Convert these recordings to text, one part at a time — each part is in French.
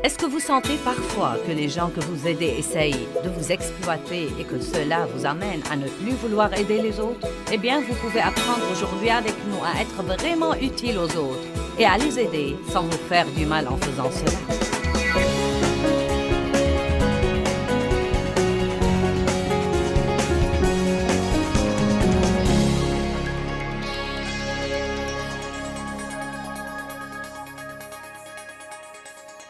Est-ce que vous sentez parfois que les gens que vous aidez essayent de vous exploiter et que cela vous amène à ne plus vouloir aider les autres? Eh bien, vous pouvez apprendre aujourd'hui avec nous à être vraiment utile aux autres et à les aider sans vous faire du mal en faisant cela.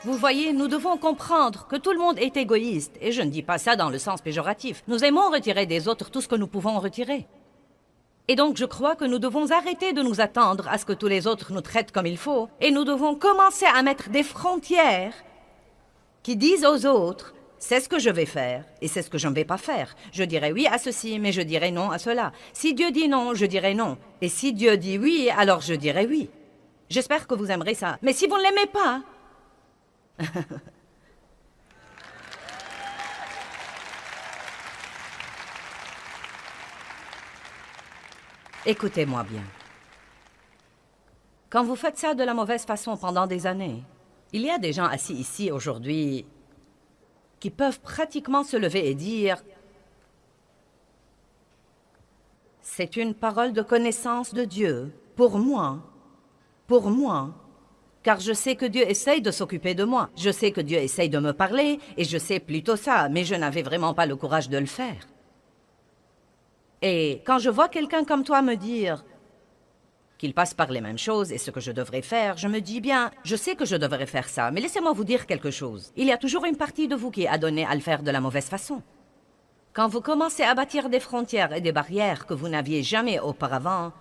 Vous voyez, nous devons comprendre que tout le monde est égoïste. Et je ne dis pas ça dans le sens péjoratif. Nous aimons retirer des autres tout ce que nous pouvons retirer. Et donc, je crois que nous devons arrêter de nous attendre à ce que tous les autres nous traitent comme il faut. Et nous devons commencer à mettre des frontières qui disent aux autres, c'est ce que je vais faire et c'est ce que je ne vais pas faire. Je dirai oui à ceci, mais je dirai non à cela. Si Dieu dit non, je dirai non. Et si Dieu dit oui, alors je dirai oui. J'espère que vous aimerez ça. Mais si vous ne l'aimez pas... Écoutez-moi bien. Quand vous faites ça de la mauvaise façon pendant des années, il y a des gens assis ici aujourd'hui qui peuvent pratiquement se lever et dire « C'est une parole de connaissance de Dieu pour moi, car je sais que Dieu essaye de s'occuper de moi. Je sais que Dieu essaye de me parler, et je sais plutôt ça, mais je n'avais vraiment pas le courage de le faire. » Et quand je vois quelqu'un comme toi me dire qu'il passe par les mêmes choses et ce que je devrais faire, je me dis bien, je sais que je devrais faire ça, mais laissez-moi vous dire quelque chose. Il y a toujours une partie de vous qui est adonnée à le faire de la mauvaise façon. Quand vous commencez à bâtir des frontières et des barrières que vous n'aviez jamais auparavant,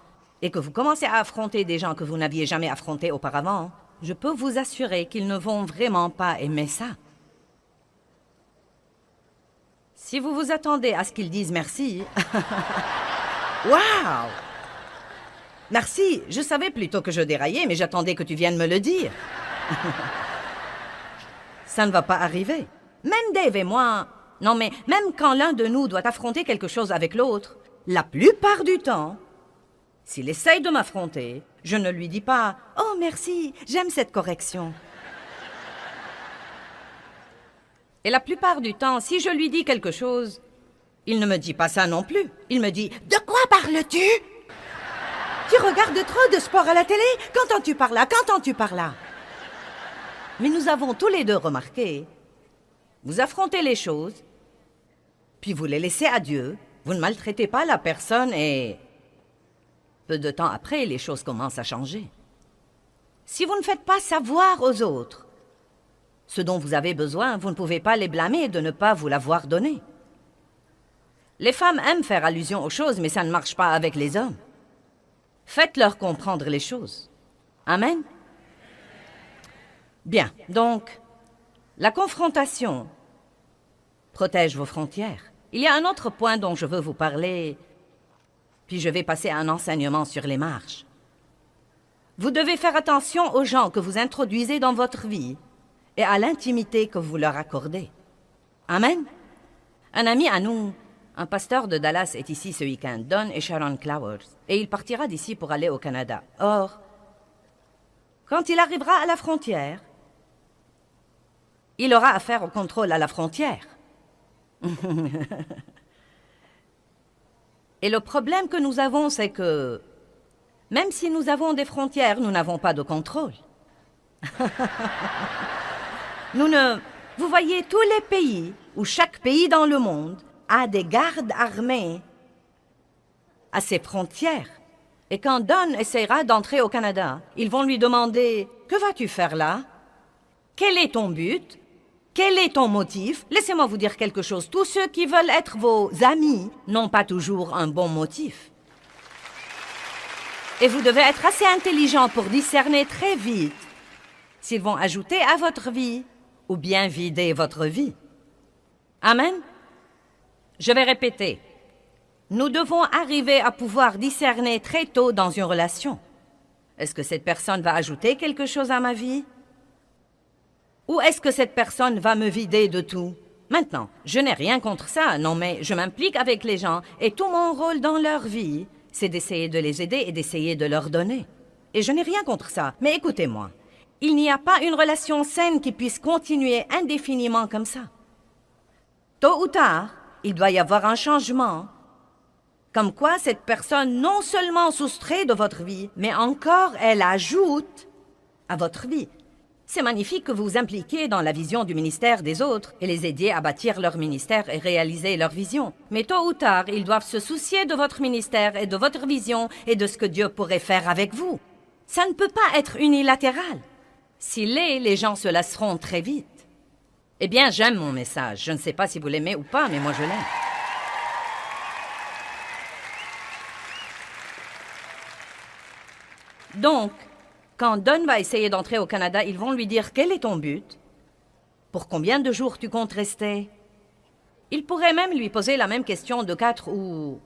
et que vous commencez à affronter des gens que vous n'aviez jamais affrontés auparavant, je peux vous assurer qu'ils ne vont vraiment pas aimer ça. Si vous vous attendez à ce qu'ils disent merci... Wow! Merci, je savais plutôt que je déraillais, mais j'attendais que tu viennes me le dire. Ça ne va pas arriver. Même Dave et moi... Non, mais même quand l'un de nous doit affronter quelque chose avec l'autre, la plupart du temps, s'il essaye de m'affronter, je ne lui dis pas « Oh, merci, j'aime cette correction. » Et la plupart du temps, si je lui dis quelque chose, il ne me dit pas ça non plus. Il me dit « De quoi parles-tu? Tu regardes trop de sport à la télé? Qu'entends-tu par là? Qu'entends-tu par là? » Mais nous avons tous les deux remarqué, vous affrontez les choses, puis vous les laissez à Dieu, vous ne maltraitez pas la personne et... peu de temps après, les choses commencent à changer. Si vous ne faites pas savoir aux autres ce dont vous avez besoin, vous ne pouvez pas les blâmer de ne pas vous l'avoir donné. Les femmes aiment faire allusion aux choses, mais ça ne marche pas avec les hommes. Faites-leur comprendre les choses. Amen? Bien, donc, la confrontation protège vos frontières. Il y a un autre point dont je veux vous parler, puis je vais passer à un enseignement sur les marches. Vous devez faire attention aux gens que vous introduisez dans votre vie et à l'intimité que vous leur accordez. Amen? Un ami à nous, un pasteur de Dallas, est ici ce week-end, Don et Sharon Clowers, et il partira d'ici pour aller au Canada. Or, quand il arrivera à la frontière, il aura affaire au contrôle à la frontière. Et le problème que nous avons, c'est que, même si nous avons des frontières, nous n'avons pas de contrôle. Vous voyez, tous les pays, ou chaque pays dans le monde, a des gardes armés à ses frontières. Et quand Don essaiera d'entrer au Canada, ils vont lui demander « Que vas-tu faire là? Quel est ton but? Quel est ton motif? » Laissez-moi vous dire quelque chose. Tous ceux qui veulent être vos amis n'ont pas toujours un bon motif. Et vous devez être assez intelligent pour discerner très vite s'ils vont ajouter à votre vie ou bien vider votre vie. Amen? Je vais répéter. Nous devons arriver à pouvoir discerner très tôt dans une relation. Est-ce que cette personne va ajouter quelque chose à ma vie? Ou est-ce que cette personne va me vider de tout? Maintenant, je n'ai rien contre ça, non, mais je m'implique avec les gens et tout mon rôle dans leur vie, c'est d'essayer de les aider et d'essayer de leur donner. Et je n'ai rien contre ça, mais écoutez-moi. Il n'y a pas une relation saine qui puisse continuer indéfiniment comme ça. Tôt ou tard, il doit y avoir un changement. Comme quoi cette personne non seulement soustrait de votre vie, mais encore elle ajoute à votre vie. C'est magnifique que vous vous impliquiez dans la vision du ministère des autres et les aidiez à bâtir leur ministère et réaliser leur vision. Mais tôt ou tard, ils doivent se soucier de votre ministère et de votre vision et de ce que Dieu pourrait faire avec vous. Ça ne peut pas être unilatéral. S'il l'est, les gens se lasseront très vite. Eh bien, j'aime mon message. Je ne sais pas si vous l'aimez ou pas, mais moi je l'aime. Donc, quand Don va essayer d'entrer au Canada, ils vont lui dire « Quel est ton but? Pour combien de jours tu comptes rester ?» Ils pourraient même lui poser la même question de 4 ou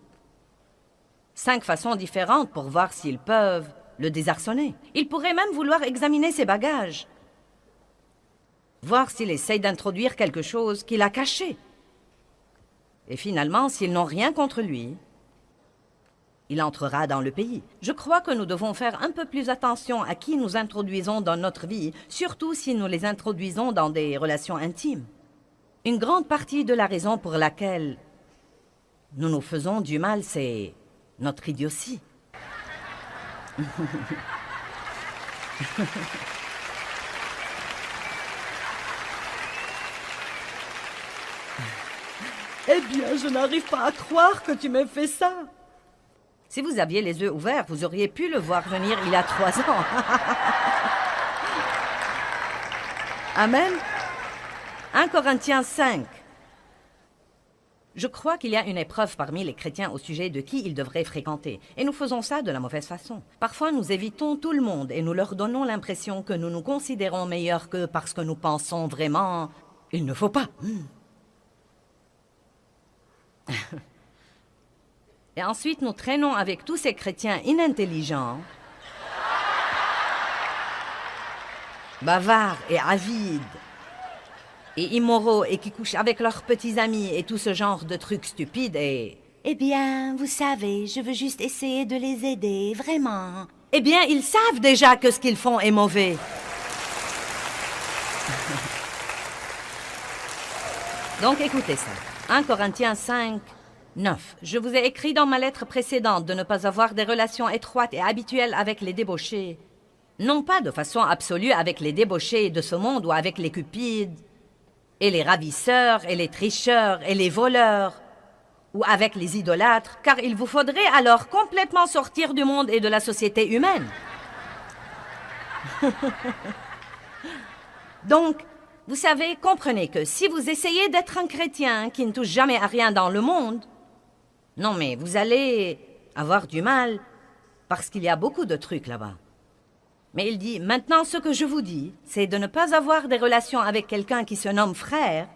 5 façons différentes pour voir s'ils peuvent le désarçonner. Ils pourraient même vouloir examiner ses bagages, voir s'il essaye d'introduire quelque chose qu'il a caché. Et finalement, s'ils n'ont rien contre lui, il entrera dans le pays. Je crois que nous devons faire un peu plus attention à qui nous introduisons dans notre vie, surtout si nous les introduisons dans des relations intimes. Une grande partie de la raison pour laquelle nous nous faisons du mal, c'est notre idiotie. Eh bien, je n'arrive pas à croire que tu m'aies fait ça. Si vous aviez les yeux ouverts, vous auriez pu le voir venir il y a 3 ans. Amen. 1 Corinthiens 5. Je crois qu'il y a une épreuve parmi les chrétiens au sujet de qui ils devraient fréquenter. Et nous faisons ça de la mauvaise façon. Parfois, nous évitons tout le monde et nous leur donnons l'impression que nous nous considérons meilleurs qu'eux parce que nous pensons vraiment... Il ne faut pas. Et ensuite, nous traînons avec tous ces chrétiens inintelligents, bavards et avides, et immoraux, et qui couchent avec leurs petits amis, et tout ce genre de trucs stupides, et... Eh bien, vous savez, je veux juste essayer de les aider, vraiment. Eh bien, ils savent déjà que ce qu'ils font est mauvais. Donc, écoutez ça. 1 Corinthiens 5... 9. Je vous ai écrit dans ma lettre précédente de ne pas avoir des relations étroites et habituelles avec les débauchés. Non pas de façon absolue avec les débauchés de ce monde ou avec les cupides, et les ravisseurs, et les tricheurs, et les voleurs, ou avec les idolâtres, car il vous faudrait alors complètement sortir du monde et de la société humaine. Donc, vous savez, comprenez que si vous essayez d'être un chrétien qui ne touche jamais à rien dans le monde, non, mais vous allez avoir du mal parce qu'il y a beaucoup de trucs là-bas. Mais il dit, maintenant ce que je vous dis, c'est de ne pas avoir des relations avec quelqu'un qui se nomme frère,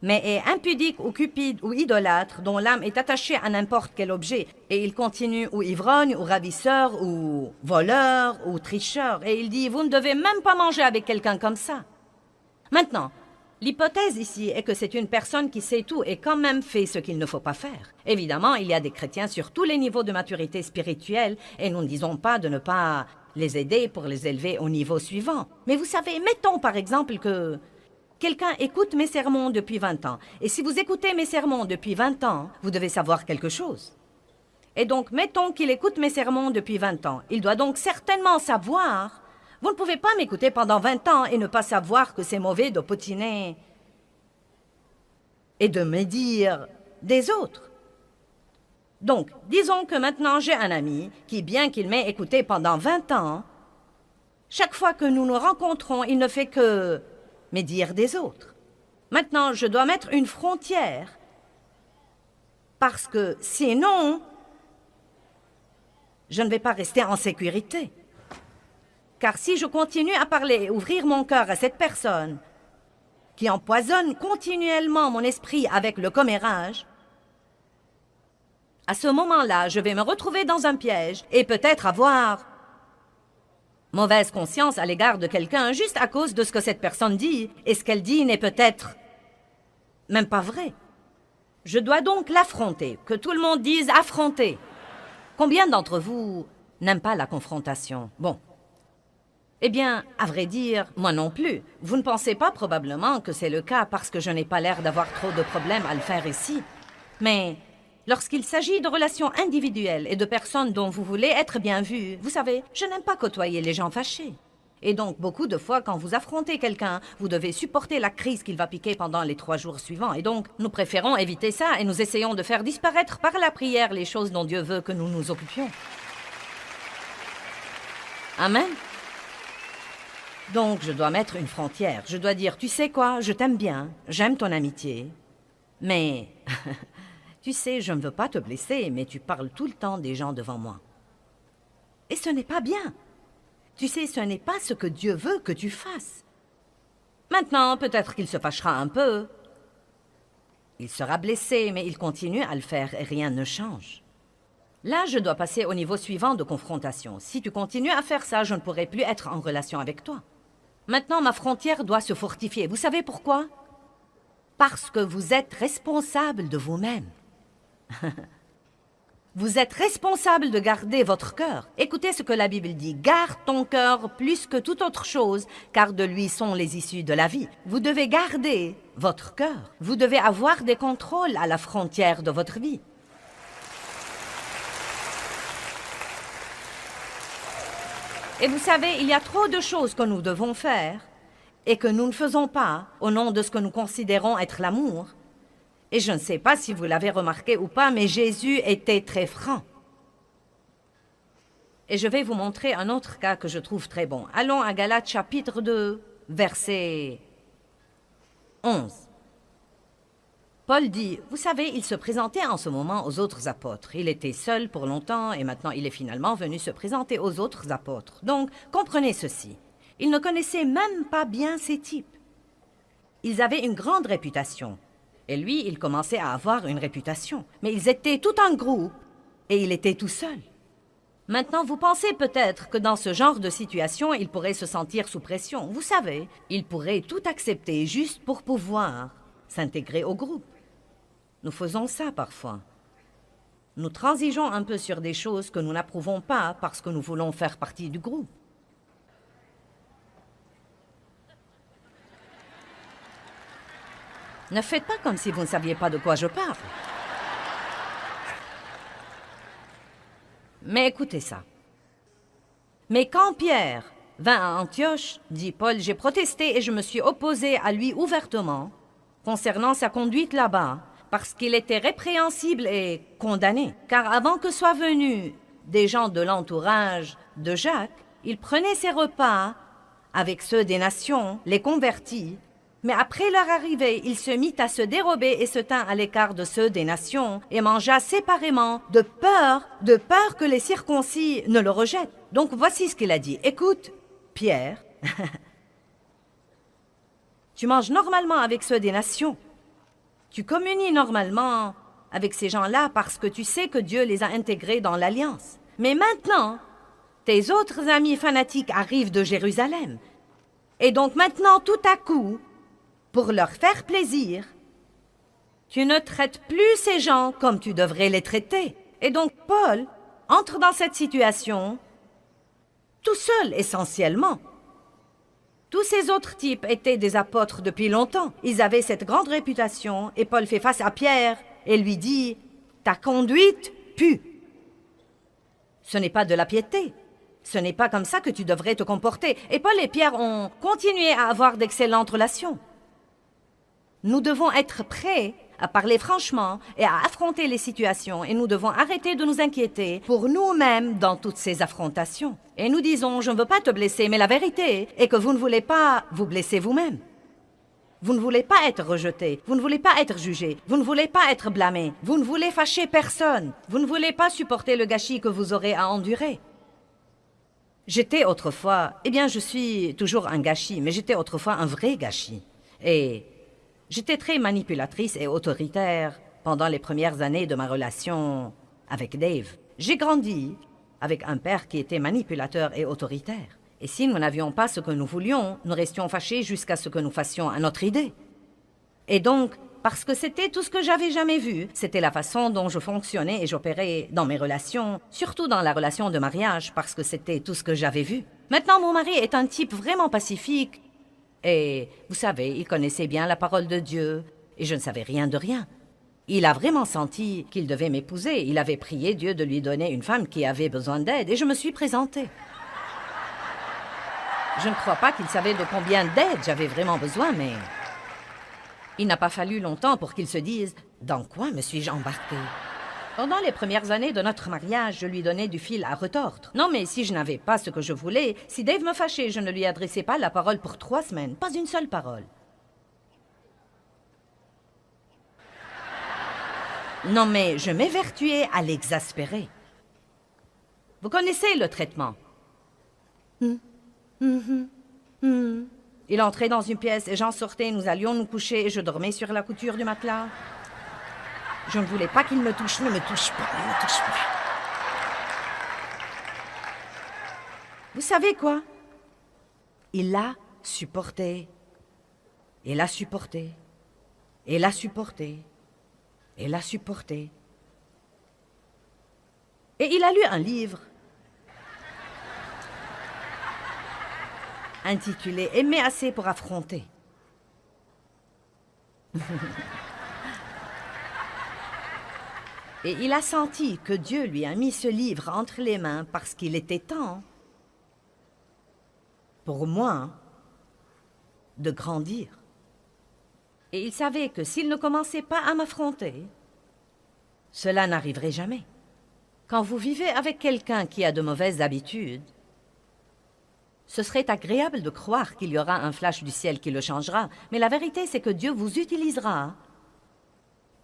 mais est impudique ou cupide ou idolâtre, dont l'âme est attachée à n'importe quel objet, et il continue ou ivrogne, ou ravisseur, ou voleur, ou tricheur. Et il dit, vous ne devez même pas manger avec quelqu'un comme ça. Maintenant, l'hypothèse ici est que c'est une personne qui sait tout et quand même fait ce qu'il ne faut pas faire. Évidemment, il y a des chrétiens sur tous les niveaux de maturité spirituelle et nous ne disons pas de ne pas les aider pour les élever au niveau suivant. Mais vous savez, mettons par exemple que quelqu'un écoute mes sermons depuis 20 ans. Et si vous écoutez mes sermons depuis 20 ans, vous devez savoir quelque chose. Et donc, mettons qu'il écoute mes sermons depuis 20 ans. Il doit donc certainement savoir... Vous ne pouvez pas m'écouter pendant 20 ans et ne pas savoir que c'est mauvais de potiner et de médire des autres. Donc, disons que maintenant j'ai un ami qui, bien qu'il m'ait écouté pendant 20 ans, chaque fois que nous nous rencontrons, il ne fait que médire des autres. Maintenant, je dois mettre une frontière parce que sinon, je ne vais pas rester en sécurité. Car si je continue à parler et ouvrir mon cœur à cette personne qui empoisonne continuellement mon esprit avec le commérage, à ce moment-là, je vais me retrouver dans un piège et peut-être avoir mauvaise conscience à l'égard de quelqu'un juste à cause de ce que cette personne dit, et ce qu'elle dit n'est peut-être même pas vrai. Je dois donc l'affronter, que tout le monde dise affronter. Combien d'entre vous n'aiment pas la confrontation? Bon. Eh bien, à vrai dire, moi non plus. Vous ne pensez pas probablement que c'est le cas parce que je n'ai pas l'air d'avoir trop de problèmes à le faire ici. Mais lorsqu'il s'agit de relations individuelles et de personnes dont vous voulez être bien vues, vous savez, je n'aime pas côtoyer les gens fâchés. Et donc, beaucoup de fois, quand vous affrontez quelqu'un, vous devez supporter la crise qu'il va piquer pendant les 3 jours suivants. Et donc, nous préférons éviter ça et nous essayons de faire disparaître par la prière les choses dont Dieu veut que nous nous occupions. Amen. Donc, je dois mettre une frontière. Je dois dire, tu sais quoi, je t'aime bien, j'aime ton amitié, mais... tu sais, je ne veux pas te blesser, mais tu parles tout le temps des gens devant moi. Et ce n'est pas bien. Tu sais, ce n'est pas ce que Dieu veut que tu fasses. Maintenant, peut-être qu'il se fâchera un peu. Il sera blessé, mais il continue à le faire et rien ne change. Là, je dois passer au niveau suivant de confrontation. Si tu continues à faire ça, je ne pourrai plus être en relation avec toi. Maintenant, ma frontière doit se fortifier. Vous savez pourquoi? Parce que vous êtes responsable de vous-même. Vous êtes responsable de garder votre cœur. Écoutez ce que la Bible dit. Garde ton cœur plus que toute autre chose, car de lui sont les issues de la vie. Vous devez garder votre cœur. Vous devez avoir des contrôles à la frontière de votre vie. Et vous savez, il y a trop de choses que nous devons faire et que nous ne faisons pas au nom de ce que nous considérons être l'amour. Et je ne sais pas si vous l'avez remarqué ou pas, mais Jésus était très franc. Et je vais vous montrer un autre cas que je trouve très bon. Allons à Galates chapitre 2, verset 11. Paul dit, vous savez, il se présentait en ce moment aux autres apôtres. Il était seul pour longtemps et maintenant il est finalement venu se présenter aux autres apôtres. Donc, comprenez ceci. Il ne connaissait même pas bien ces types. Ils avaient une grande réputation. Et lui, il commençait à avoir une réputation. Mais ils étaient tout un groupe et il était tout seul. Maintenant, vous pensez peut-être que dans ce genre de situation, il pourrait se sentir sous pression. Vous savez, il pourrait tout accepter juste pour pouvoir s'intégrer au groupe. Nous faisons ça parfois. Nous transigeons un peu sur des choses que nous n'approuvons pas parce que nous voulons faire partie du groupe. Ne faites pas comme si vous ne saviez pas de quoi je parle. Mais écoutez ça. Mais quand Pierre vint à Antioche, dit Paul, j'ai protesté et je me suis opposé à lui ouvertement concernant sa conduite là-bas, parce qu'il était répréhensible et condamné. Car avant que soient venus des gens de l'entourage de Jacques, il prenait ses repas avec ceux des nations, les convertis. Mais après leur arrivée, il se mit à se dérober et se tint à l'écart de ceux des nations et mangea séparément de peur que les circoncis ne le rejettent. Donc voici ce qu'il a dit. Écoute, Pierre, tu manges normalement avec ceux des nations. Tu communies normalement avec ces gens-là parce que tu sais que Dieu les a intégrés dans l'alliance. Mais maintenant, tes autres amis fanatiques arrivent de Jérusalem. Et donc maintenant, tout à coup, pour leur faire plaisir, tu ne traites plus ces gens comme tu devrais les traiter. Et donc Paul entre dans cette situation tout seul essentiellement. Tous ces autres types étaient des apôtres depuis longtemps. Ils avaient cette grande réputation et Paul fait face à Pierre et lui dit « Ta conduite pue. Ce n'est pas de la piété. Ce n'est pas comme ça que tu devrais te comporter. » Et Paul et Pierre ont continué à avoir d'excellentes relations. Nous devons être prêts à parler franchement et à affronter les situations et nous devons arrêter de nous inquiéter pour nous-mêmes dans toutes ces affrontations. Et nous disons, je ne veux pas te blesser, mais la vérité est que vous ne voulez pas vous blesser vous-même. Vous ne voulez pas être rejeté, vous ne voulez pas être jugé, vous ne voulez pas être blâmé, vous ne voulez fâcher personne, vous ne voulez pas supporter le gâchis que vous aurez à endurer. J'étais autrefois, je suis toujours un gâchis, mais j'étais autrefois un vrai gâchis. Et j'étais très manipulatrice et autoritaire pendant les premières années de ma relation avec Dave. J'ai grandi avec un père qui était manipulateur et autoritaire. Et si nous n'avions pas ce que nous voulions, nous restions fâchés jusqu'à ce que nous fassions à notre idée. Et donc, parce que c'était tout ce que j'avais jamais vu, c'était la façon dont je fonctionnais et j'opérais dans mes relations, surtout dans la relation de mariage, parce que c'était tout ce que j'avais vu. Maintenant, mon mari est un type vraiment pacifique. Et, vous savez, il connaissait bien la parole de Dieu. Et je ne savais rien de rien. Il a vraiment senti qu'il devait m'épouser. Il avait prié Dieu de lui donner une femme qui avait besoin d'aide. Et je me suis présentée. Je ne crois pas qu'il savait de combien d'aide j'avais vraiment besoin, mais... Il n'a pas fallu longtemps pour qu'il se dise « Dans quoi me suis-je embarquée ?» Pendant les premières années de notre mariage, je lui donnais du fil à retordre. Non, mais si je n'avais pas ce que je voulais, si Dave me fâchait, je ne lui adressais pas la parole pour 3 semaines. Pas une seule parole. Non, mais je m'évertuais à l'exaspérer. Vous connaissez le traitement. Il entrait dans une pièce et j'en sortais, nous allions nous coucher et je dormais sur la couture du matelas. Je ne voulais pas qu'il me touche. Ne me touche pas, ne me touche pas. Vous savez quoi? Il l'a supporté. Et l'a supporté. Et l'a supporté. Et l'a supporté. Et il a lu un livre intitulé « Aimer assez pour affronter ». Et il a senti que Dieu lui a mis ce livre entre les mains parce qu'il était temps, pour moi, de grandir. Et il savait que s'il ne commençait pas à m'affronter, cela n'arriverait jamais. Quand vous vivez avec quelqu'un qui a de mauvaises habitudes, ce serait agréable de croire qu'il y aura un flash du ciel qui le changera, mais la vérité, c'est que Dieu vous utilisera.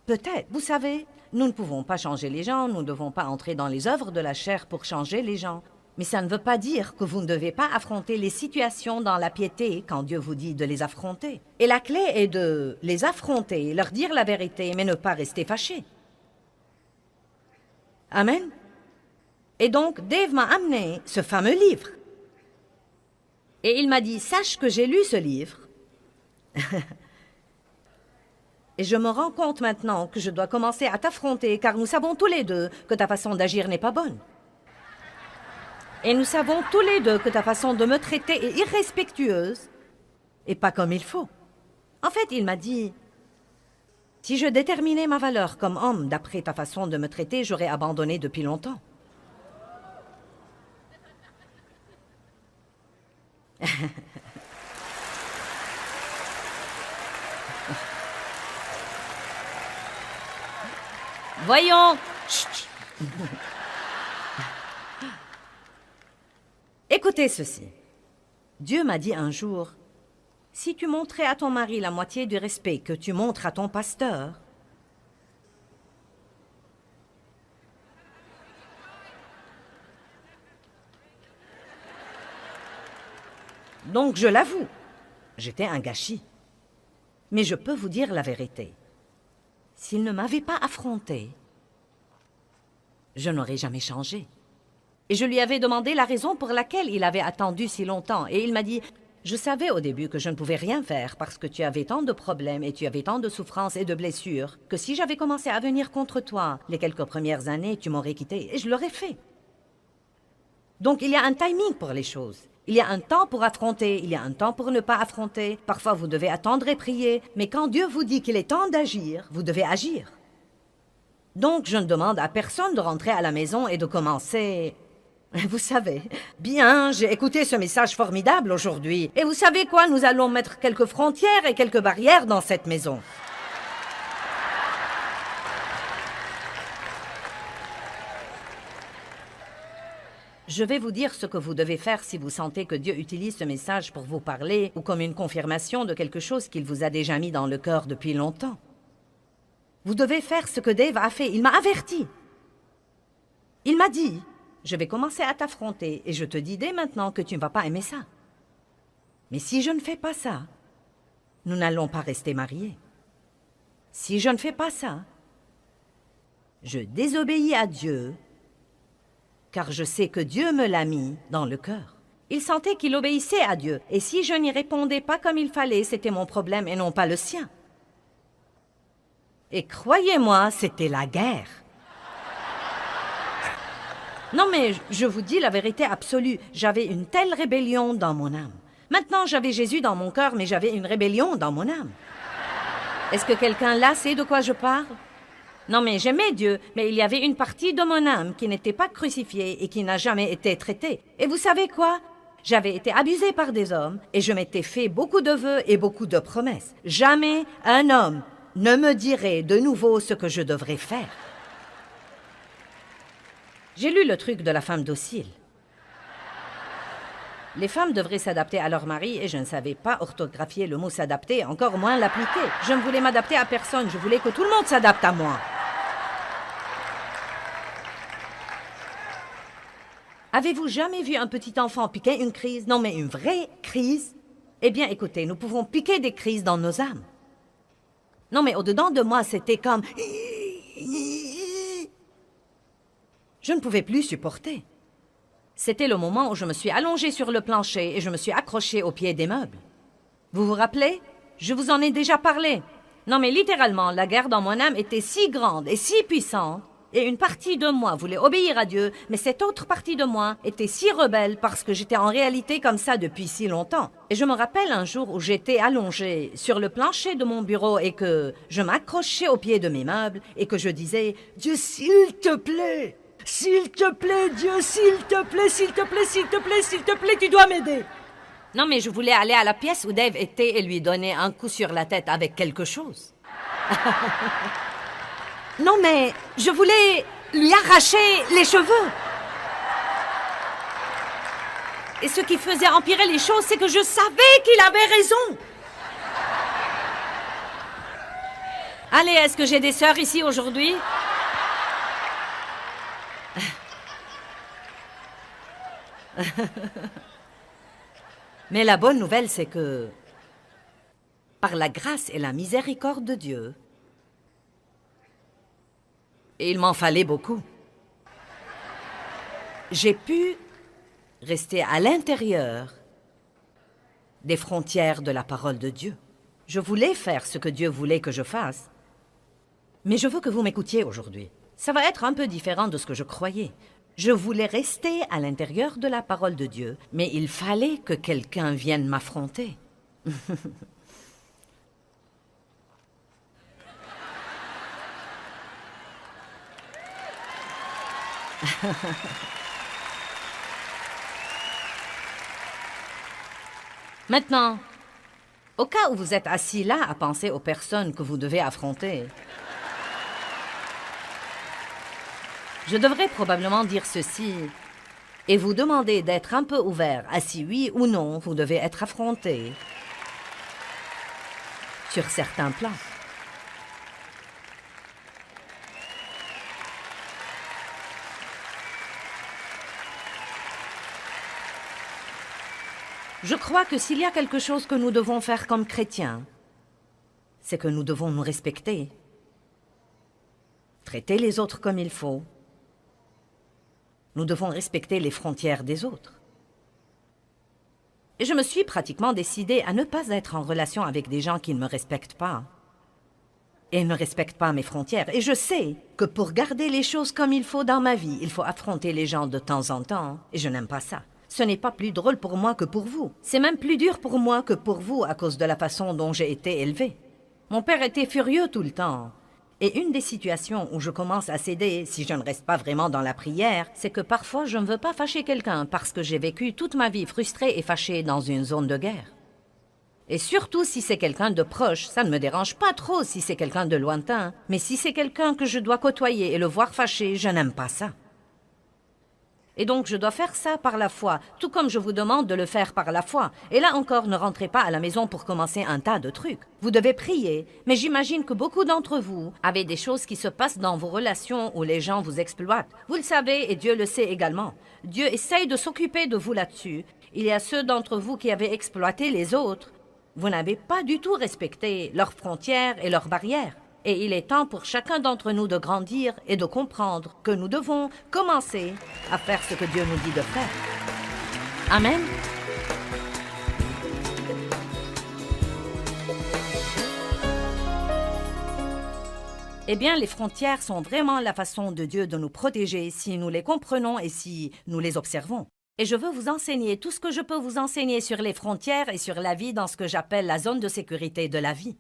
Peut-être, vous savez, nous ne pouvons pas changer les gens, nous ne devons pas entrer dans les œuvres de la chair pour changer les gens. Mais ça ne veut pas dire que vous ne devez pas affronter les situations dans la piété quand Dieu vous dit de les affronter. Et la clé est de les affronter, leur dire la vérité, mais ne pas rester fâché. Amen. Et donc, Dave m'a amené ce fameux livre. Et il m'a dit, sache que j'ai lu ce livre. Et je me rends compte maintenant que je dois commencer à t'affronter, car nous savons tous les deux que ta façon d'agir n'est pas bonne. Et nous savons tous les deux que ta façon de me traiter est irrespectueuse et pas comme il faut. En fait, il m'a dit, si je déterminais ma valeur comme homme d'après ta façon de me traiter, j'aurais abandonné depuis longtemps. Voyons. Chut. Écoutez ceci. Dieu m'a dit un jour, si tu montrais à ton mari la moitié du respect que tu montres à ton pasteur, donc je l'avoue, j'étais un gâchis. Mais je peux vous dire la vérité. S'il ne m'avait pas affronté, je n'aurais jamais changé. Et je lui avais demandé la raison pour laquelle il avait attendu si longtemps. Et il m'a dit, je savais au début que je ne pouvais rien faire parce que tu avais tant de problèmes et tu avais tant de souffrances et de blessures que si j'avais commencé à venir contre toi les quelques premières années, tu m'aurais quitté et je l'aurais fait. Donc il y a un timing pour les choses. Il y a un temps pour affronter, il y a un temps pour ne pas affronter. Parfois, vous devez attendre et prier. Mais quand Dieu vous dit qu'il est temps d'agir, vous devez agir. Donc, je ne demande à personne de rentrer à la maison et de commencer... Vous savez, bien, j'ai écouté ce message formidable aujourd'hui. Et vous savez quoi? Nous allons mettre quelques frontières et quelques barrières dans cette maison. Je vais vous dire ce que vous devez faire si vous sentez que Dieu utilise ce message pour vous parler ou comme une confirmation de quelque chose qu'il vous a déjà mis dans le cœur depuis longtemps. Vous devez faire ce que Dave a fait. Il m'a averti. Il m'a dit, je vais commencer à t'affronter et je te dis dès maintenant que tu ne vas pas aimer ça. Mais si je ne fais pas ça, nous n'allons pas rester mariés. Si je ne fais pas ça, je désobéis à Dieu, car je sais que Dieu me l'a mis dans le cœur. Il sentait qu'il obéissait à Dieu, et si je n'y répondais pas comme il fallait, c'était mon problème et non pas le sien. Et croyez-moi, c'était la guerre. Non, mais je vous dis la vérité absolue. J'avais une telle rébellion dans mon âme. Maintenant, j'avais Jésus dans mon cœur, mais j'avais une rébellion dans mon âme. Est-ce que quelqu'un là sait de quoi je parle? Non, mais j'aimais Dieu, mais il y avait une partie de mon âme qui n'était pas crucifiée et qui n'a jamais été traitée. Et vous savez quoi? J'avais été abusée par des hommes et je m'étais fait beaucoup de vœux et beaucoup de promesses. Jamais un homme ne me dirait de nouveau ce que je devrais faire. J'ai lu le truc de la femme docile. Les femmes devraient s'adapter à leur mari et je ne savais pas orthographier le mot s'adapter, encore moins l'appliquer. Je ne voulais m'adapter à personne, je voulais que tout le monde s'adapte à moi. Avez-vous jamais vu un petit enfant piquer une crise? Non, mais une vraie crise? Eh bien, écoutez, nous pouvons piquer des crises dans nos âmes. Non, mais au-dedans de moi, c'était comme... Je ne pouvais plus supporter. C'était le moment où je me suis allongée sur le plancher et je me suis accrochée au pied des meubles. Vous vous rappelez? Je vous en ai déjà parlé. Non, mais littéralement, la guerre dans mon âme était si grande et si puissante. Et une partie de moi voulait obéir à Dieu, mais cette autre partie de moi était si rebelle parce que j'étais en réalité comme ça depuis si longtemps. Et je me rappelle un jour où j'étais allongée sur le plancher de mon bureau et que je m'accrochais au pied de mes meubles et que je disais « Dieu, s'il te plaît, Dieu, s'il te plaît, s'il te plaît, s'il te plaît, s'il te plaît, tu dois m'aider. » Non, mais je voulais aller à la pièce où Dave était et lui donner un coup sur la tête avec quelque chose. Non, mais je voulais lui arracher les cheveux. Et ce qui faisait empirer les choses, c'est que je savais qu'il avait raison. Allez, est-ce que j'ai des sœurs ici aujourd'hui? Mais la bonne nouvelle, c'est que, par la grâce et la miséricorde de Dieu, et il m'en fallait beaucoup, j'ai pu rester à l'intérieur des frontières de la parole de Dieu. Je voulais faire ce que Dieu voulait que je fasse, mais je veux que vous m'écoutiez aujourd'hui. Ça va être un peu différent de ce que je croyais. Je voulais rester à l'intérieur de la parole de Dieu, mais il fallait que quelqu'un vienne m'affronter. Maintenant, au cas où vous êtes assis là à penser aux personnes que vous devez affronter, je devrais probablement dire ceci et vous demander d'être un peu ouvert à si oui ou non vous devez être affronté sur certains plans. Je crois que s'il y a quelque chose que nous devons faire comme chrétiens, c'est que nous devons nous respecter, traiter les autres comme il faut. Nous devons respecter les frontières des autres. Et je me suis pratiquement décidée à ne pas être en relation avec des gens qui ne me respectent pas et ne respectent pas mes frontières. Et je sais que pour garder les choses comme il faut dans ma vie, il faut affronter les gens de temps en temps, et je n'aime pas ça. Ce n'est pas plus drôle pour moi que pour vous. C'est même plus dur pour moi que pour vous à cause de la façon dont j'ai été élevée. Mon père était furieux tout le temps. Et une des situations où je commence à céder, si je ne reste pas vraiment dans la prière, c'est que parfois je ne veux pas fâcher quelqu'un parce que j'ai vécu toute ma vie frustrée et fâchée dans une zone de guerre. Et surtout si c'est quelqu'un de proche, ça ne me dérange pas trop si c'est quelqu'un de lointain, mais si c'est quelqu'un que je dois côtoyer et le voir fâché, je n'aime pas ça. Et donc, je dois faire ça par la foi, tout comme je vous demande de le faire par la foi. Et là encore, ne rentrez pas à la maison pour commencer un tas de trucs. Vous devez prier, mais j'imagine que beaucoup d'entre vous avez des choses qui se passent dans vos relations où les gens vous exploitent. Vous le savez et Dieu le sait également. Dieu essaye de s'occuper de vous là-dessus. Il y a ceux d'entre vous qui avaient exploité les autres. Vous n'avez pas du tout respecté leurs frontières et leurs barrières. Et il est temps pour chacun d'entre nous de grandir et de comprendre que nous devons commencer à faire ce que Dieu nous dit de faire. Amen. Eh bien, les frontières sont vraiment la façon de Dieu de nous protéger si nous les comprenons et si nous les observons. Et je veux vous enseigner tout ce que je peux vous enseigner sur les frontières et sur la vie dans ce que j'appelle la zone de sécurité de la vie.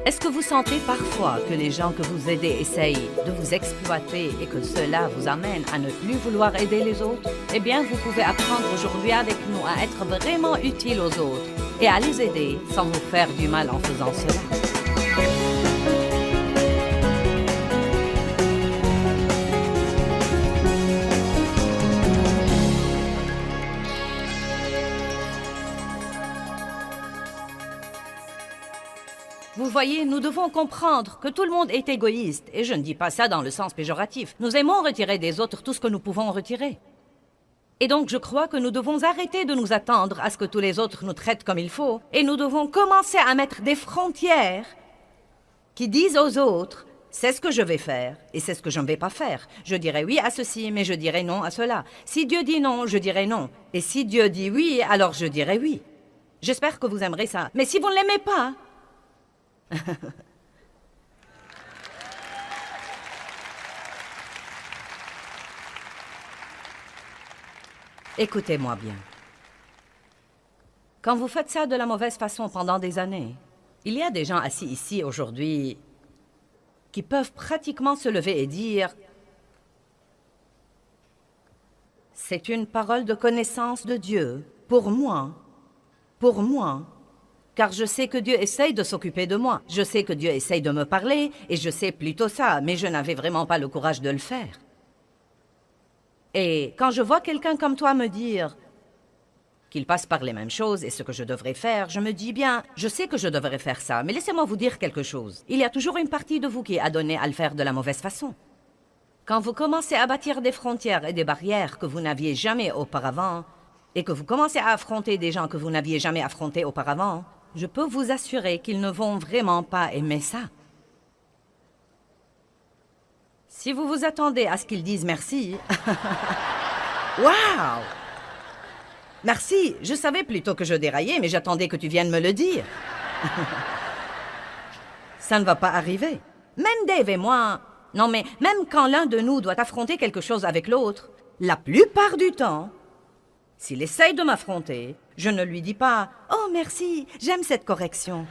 Est-ce que vous sentez parfois que les gens que vous aidez essayent de vous exploiter et que cela vous amène à ne plus vouloir aider les autres? Eh bien, vous pouvez apprendre aujourd'hui avec nous à être vraiment utile aux autres et à les aider sans vous faire du mal en faisant cela. Vous voyez, nous devons comprendre que tout le monde est égoïste, et je ne dis pas ça dans le sens péjoratif. Nous aimons retirer des autres tout ce que nous pouvons retirer. Et donc, je crois que nous devons arrêter de nous attendre à ce que tous les autres nous traitent comme il faut, et nous devons commencer à mettre des frontières qui disent aux autres, c'est ce que je vais faire, et c'est ce que je ne vais pas faire. Je dirai oui à ceci, mais je dirai non à cela. Si Dieu dit non, je dirai non. Et si Dieu dit oui, alors je dirai oui. J'espère que vous aimerez ça. Mais si vous ne l'aimez pas... Écoutez-moi bien. Quand vous faites ça de la mauvaise façon pendant des années, il y a des gens assis ici aujourd'hui qui peuvent pratiquement se lever et dire « C'est une parole de connaissance de Dieu pour moi, car je sais que Dieu essaye de s'occuper de moi. Je sais que Dieu essaye de me parler, et je sais plutôt ça, mais je n'avais vraiment pas le courage de le faire. » Et quand je vois quelqu'un comme toi me dire qu'il passe par les mêmes choses et ce que je devrais faire, je me dis bien, je sais que je devrais faire ça, mais laissez-moi vous dire quelque chose. Il y a toujours une partie de vous qui est adonnée à le faire de la mauvaise façon. Quand vous commencez à bâtir des frontières et des barrières que vous n'aviez jamais auparavant, et que vous commencez à affronter des gens que vous n'aviez jamais affrontés auparavant, je peux vous assurer qu'ils ne vont vraiment pas aimer ça. Si vous vous attendez à ce qu'ils disent merci... Waouh! Merci, je savais plutôt que je déraillais, mais j'attendais que tu viennes me le dire. Ça ne va pas arriver. Même Dave et moi... Non, mais même quand l'un de nous doit affronter quelque chose avec l'autre, la plupart du temps, s'il essaye de m'affronter, je ne lui dis pas « Oh, merci, j'aime cette correction. »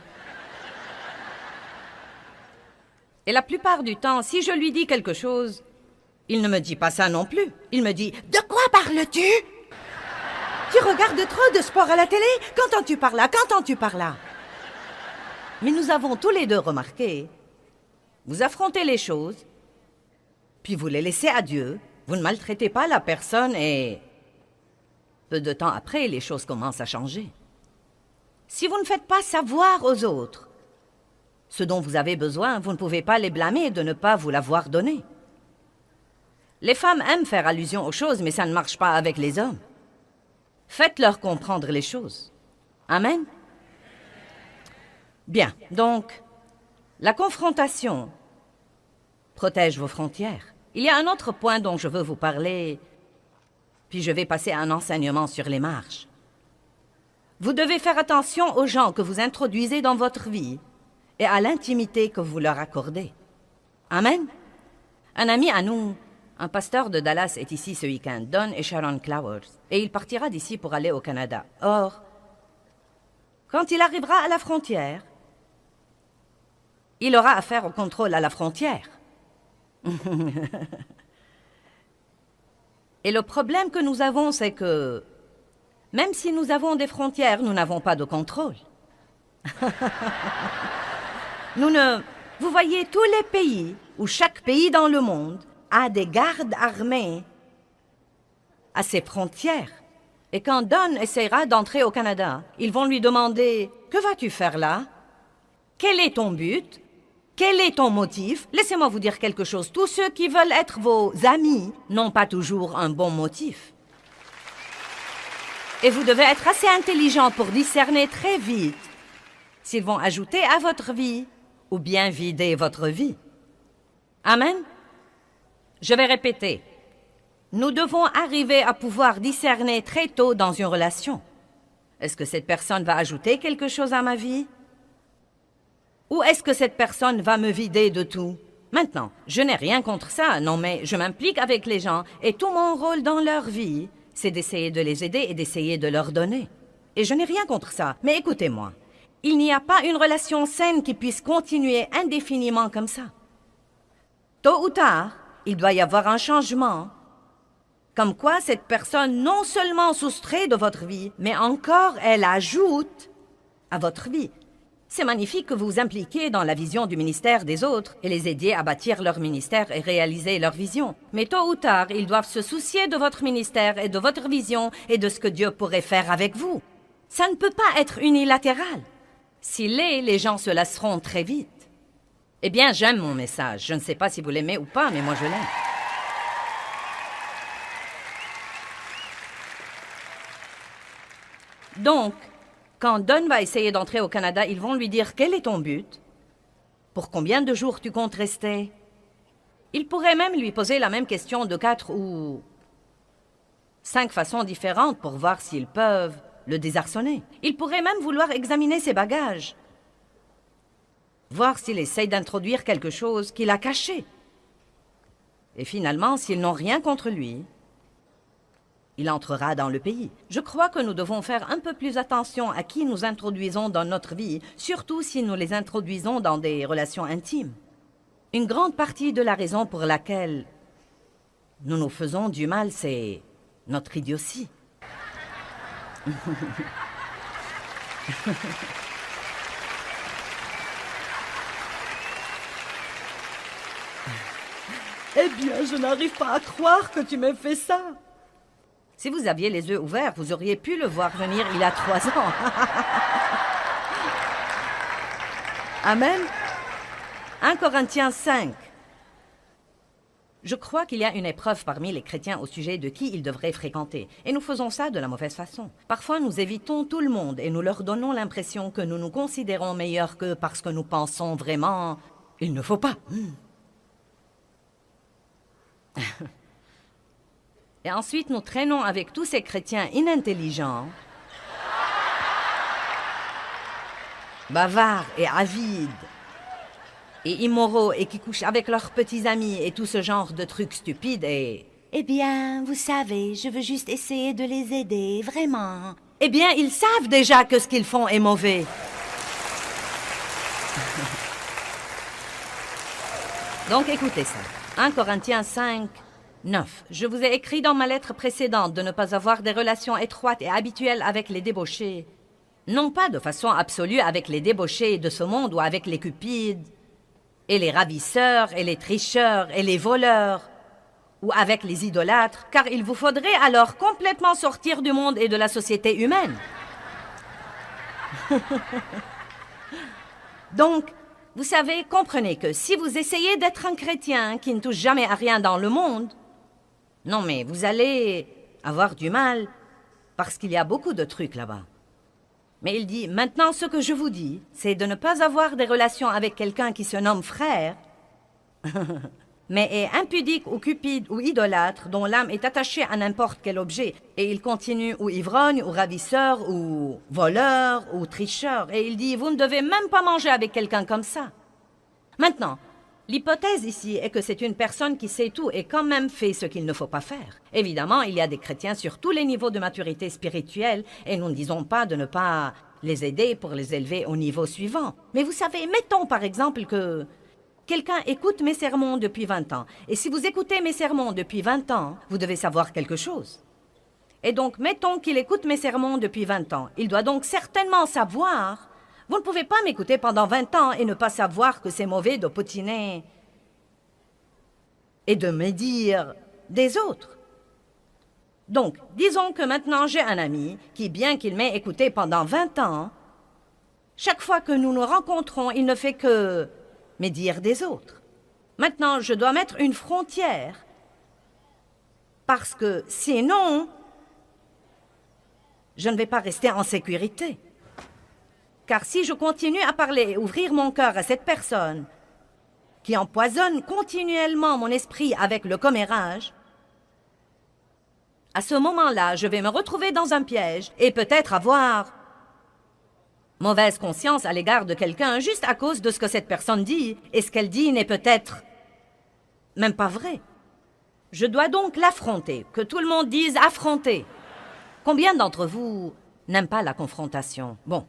Et la plupart du temps, si je lui dis quelque chose, il ne me dit pas ça non plus. Il me dit « De quoi parles-tu? Tu regardes trop de sport à la télé? Qu'entends-tu par là? Qu'entends-tu par là? » Mais nous avons tous les deux remarqué, vous affrontez les choses, puis vous les laissez à Dieu, vous ne maltraitez pas la personne et... peu de temps après, les choses commencent à changer. Si vous ne faites pas savoir aux autres ce dont vous avez besoin, vous ne pouvez pas les blâmer de ne pas vous l'avoir donné. Les femmes aiment faire allusion aux choses, mais ça ne marche pas avec les hommes. Faites-leur comprendre les choses. Amen? Bien, donc, la confrontation protège vos frontières. Il y a un autre point dont je veux vous parler, puis je vais passer à un enseignement sur les marches. Vous devez faire attention aux gens que vous introduisez dans votre vie et à l'intimité que vous leur accordez. Amen? Un ami à nous, un pasteur de Dallas, est ici ce week-end, Don et Sharon Clowers, et il partira d'ici pour aller au Canada. Or, quand il arrivera à la frontière, il aura affaire au contrôle à la frontière. Et le problème que nous avons, c'est que même si nous avons des frontières, nous n'avons pas de contrôle. Vous voyez, tous les pays, ou chaque pays dans le monde, a des gardes armés à ses frontières. Et quand Don essaiera d'entrer au Canada, ils vont lui demander « Que vas-tu faire là? Quel est ton but? Quel est ton motif? » Laissez-moi vous dire quelque chose. Tous ceux qui veulent être vos amis n'ont pas toujours un bon motif. Et vous devez être assez intelligent pour discerner très vite s'ils vont ajouter à votre vie ou bien vider votre vie. Amen? Je vais répéter. Nous devons arriver à pouvoir discerner très tôt dans une relation. Est-ce que cette personne va ajouter quelque chose à ma vie? Ou est-ce que cette personne va me vider de tout? Maintenant, je n'ai rien contre ça, non, mais je m'implique avec les gens et tout mon rôle dans leur vie, c'est d'essayer de les aider et d'essayer de leur donner. Et je n'ai rien contre ça, mais écoutez-moi, il n'y a pas une relation saine qui puisse continuer indéfiniment comme ça. Tôt ou tard, il doit y avoir un changement. Comme quoi, cette personne non seulement soustrait de votre vie, mais encore elle ajoute à votre vie. C'est magnifique que vous vous impliquiez dans la vision du ministère des autres et les aidiez à bâtir leur ministère et réaliser leur vision. Mais tôt ou tard, ils doivent se soucier de votre ministère et de votre vision et de ce que Dieu pourrait faire avec vous. Ça ne peut pas être unilatéral. S'il l'est, les gens se lasseront très vite. Eh bien, j'aime mon message. Je ne sais pas si vous l'aimez ou pas, mais moi je l'aime. Donc, quand Don va essayer d'entrer au Canada, ils vont lui dire « Quel est ton but? Pour combien de jours tu comptes rester ?» Ils pourraient même lui poser la même question de 4 ou 5 façons différentes pour voir s'ils peuvent le désarçonner. Ils pourraient même vouloir examiner ses bagages, voir s'il essaye d'introduire quelque chose qu'il a caché. Et finalement, s'ils n'ont rien contre lui, il entrera dans le pays. Je crois que nous devons faire un peu plus attention à qui nous introduisons dans notre vie, surtout si nous les introduisons dans des relations intimes. Une grande partie de la raison pour laquelle nous nous faisons du mal, c'est notre idiotie. Eh bien, je n'arrive pas à croire que tu m'aies fait ça. Si vous aviez les yeux ouverts, vous auriez pu le voir venir il y a 3 ans. Amen. 1 Corinthiens 5. Je crois qu'il y a une épreuve parmi les chrétiens au sujet de qui ils devraient fréquenter. Et nous faisons ça de la mauvaise façon. Parfois, nous évitons tout le monde et nous leur donnons l'impression que nous nous considérons meilleurs qu'eux parce que nous pensons vraiment... Il ne faut pas. Et ensuite, nous traînons avec tous ces chrétiens inintelligents, bavards et avides, et immoraux, et qui couchent avec leurs petits amis, et tout ce genre de trucs stupides, et... Eh bien, vous savez, je veux juste essayer de les aider, vraiment. Eh bien, ils savent déjà que ce qu'ils font est mauvais. Donc, écoutez ça. 1 Corinthiens 5, 9. Je vous ai écrit dans ma lettre précédente de ne pas avoir des relations étroites et habituelles avec les débauchés. Non pas de façon absolue avec les débauchés de ce monde ou avec les cupides, et les ravisseurs, et les tricheurs, et les voleurs, ou avec les idolâtres, car il vous faudrait alors complètement sortir du monde et de la société humaine. Donc, vous savez, comprenez que si vous essayez d'être un chrétien qui ne touche jamais à rien dans le monde, non mais vous allez avoir du mal parce qu'il y a beaucoup de trucs là-bas. Mais il dit, maintenant ce que je vous dis, c'est de ne pas avoir des relations avec quelqu'un qui se nomme frère, mais est impudique ou cupide ou idolâtre, dont l'âme est attachée à n'importe quel objet, et il continue ou ivrogne, ou ravisseur, ou voleur, ou tricheur. Et il dit, vous ne devez même pas manger avec quelqu'un comme ça. Maintenant, l'hypothèse ici est que c'est une personne qui sait tout et quand même fait ce qu'il ne faut pas faire. Évidemment, il y a des chrétiens sur tous les niveaux de maturité spirituelle, et nous ne disons pas de ne pas les aider pour les élever au niveau suivant. Mais vous savez, mettons par exemple que... quelqu'un écoute mes sermons depuis 20 ans. Et si vous écoutez mes sermons depuis 20 ans, vous devez savoir quelque chose. Et donc, mettons qu'il écoute mes sermons depuis 20 ans. Il doit donc certainement savoir... Vous ne pouvez pas m'écouter pendant 20 ans et ne pas savoir que c'est mauvais de potiner et de médire des autres. Donc, disons que maintenant j'ai un ami qui, bien qu'il m'ait écouté pendant 20 ans, chaque fois que nous nous rencontrons, il ne fait que médire des autres. Maintenant, je dois mettre une frontière, parce que sinon, je ne vais pas rester en sécurité. Car si je continue à parler et ouvrir mon cœur à cette personne qui empoisonne continuellement mon esprit avec le commérage, à ce moment-là, je vais me retrouver dans un piège et peut-être avoir mauvaise conscience à l'égard de quelqu'un juste à cause de ce que cette personne dit, et ce qu'elle dit n'est peut-être même pas vrai. Je dois donc l'affronter, que tout le monde dise affronter. Combien d'entre vous n'aiment pas la confrontation? Bon.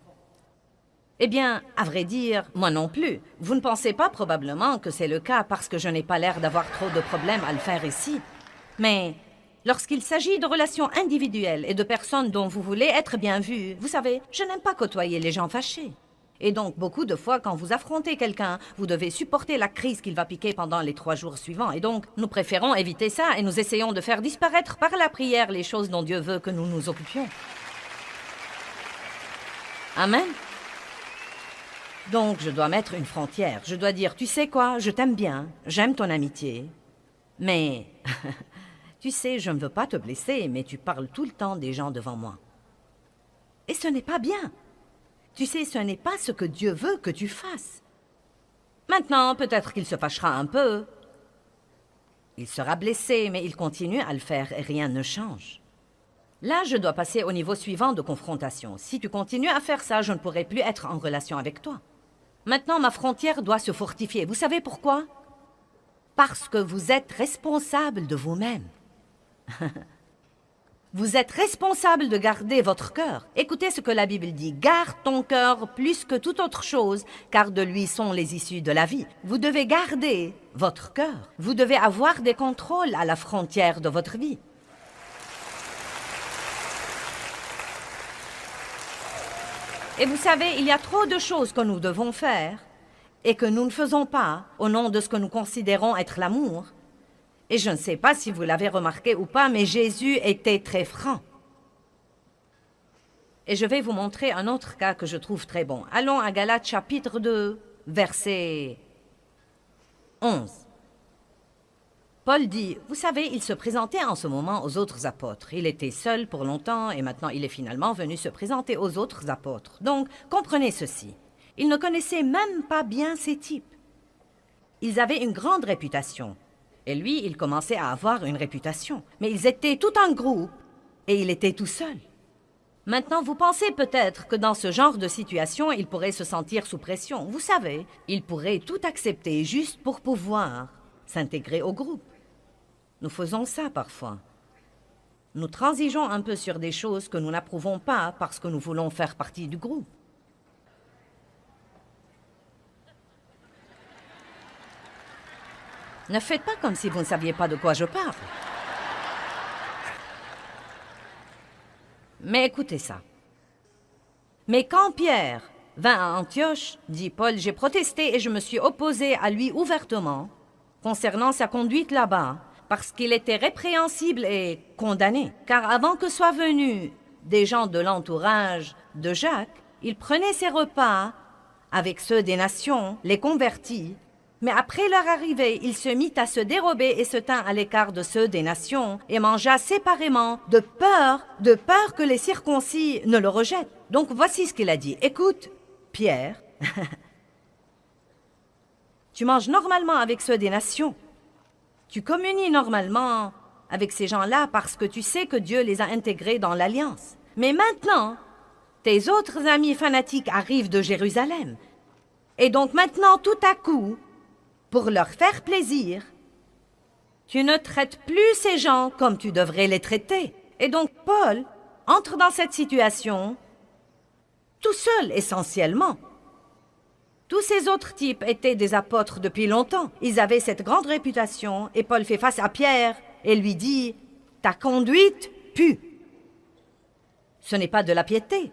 Eh bien, à vrai dire, moi non plus. Vous ne pensez pas probablement que c'est le cas parce que je n'ai pas l'air d'avoir trop de problèmes à le faire ici. Mais lorsqu'il s'agit de relations individuelles et de personnes dont vous voulez être bien vues, vous savez, je n'aime pas côtoyer les gens fâchés. Et donc, beaucoup de fois, quand vous affrontez quelqu'un, vous devez supporter la crise qu'il va piquer pendant les 3 jours suivants. Et donc, nous préférons éviter ça et nous essayons de faire disparaître par la prière les choses dont Dieu veut que nous nous occupions. Amen. Donc, je dois mettre une frontière. Je dois dire, tu sais quoi, je t'aime bien, j'aime ton amitié, mais tu sais, je ne veux pas te blesser, mais tu parles tout le temps des gens devant moi. Et ce n'est pas bien. Tu sais, ce n'est pas ce que Dieu veut que tu fasses. Maintenant, peut-être qu'il se fâchera un peu. Il sera blessé, mais il continue à le faire et rien ne change. Là, je dois passer au niveau suivant de confrontation. Si tu continues à faire ça, je ne pourrai plus être en relation avec toi. Maintenant, ma frontière doit se fortifier. Vous savez pourquoi? Parce que vous êtes responsable de vous-même. Vous êtes responsable de garder votre cœur. Écoutez ce que la Bible dit. Garde ton cœur plus que toute autre chose, car de lui sont les issues de la vie. Vous devez garder votre cœur. Vous devez avoir des contrôles à la frontière de votre vie. Et vous savez, il y a trop de choses que nous devons faire et que nous ne faisons pas au nom de ce que nous considérons être l'amour. Et je ne sais pas si vous l'avez remarqué ou pas, mais Jésus était très franc. Et je vais vous montrer un autre cas que je trouve très bon. Allons à Galates chapitre 2, verset 11. Paul dit, vous savez, il se présentait en ce moment aux autres apôtres. Il était seul pour longtemps et maintenant il est finalement venu se présenter aux autres apôtres. Donc, comprenez ceci. Il ne connaissait même pas bien ces types. Ils avaient une grande réputation. Et lui, il commençait à avoir une réputation. Mais ils étaient tout un groupe et il était tout seul. Maintenant, vous pensez peut-être que dans ce genre de situation, il pourrait se sentir sous pression. Vous savez, il pourrait tout accepter juste pour pouvoir s'intégrer au groupe. Nous faisons ça parfois. Nous transigeons un peu sur des choses que nous n'approuvons pas parce que nous voulons faire partie du groupe. Ne faites pas comme si vous ne saviez pas de quoi je parle. Mais écoutez ça. Mais quand Pierre vint à Antioche, dit Paul, j'ai protesté et je me suis opposé à lui ouvertement concernant sa conduite là-bas, parce qu'il était répréhensible et condamné. Car avant que soient venus des gens de l'entourage de Jacques, il prenait ses repas avec ceux des nations, les convertis, mais après leur arrivée, il se mit à se dérober et se tint à l'écart de ceux des nations et mangea séparément de peur que les circoncis ne le rejettent. Donc voici ce qu'il a dit. Écoute, Pierre, tu manges normalement avec ceux des nations. Tu communies normalement avec ces gens-là parce que tu sais que Dieu les a intégrés dans l'Alliance. Mais maintenant, tes autres amis fanatiques arrivent de Jérusalem. Et donc maintenant, tout à coup, pour leur faire plaisir, tu ne traites plus ces gens comme tu devrais les traiter. Et donc Paul entre dans cette situation tout seul essentiellement. Tous ces autres types étaient des apôtres depuis longtemps. Ils avaient cette grande réputation et Paul fait face à Pierre et lui dit « Ta conduite pue. Ce n'est pas de la piété.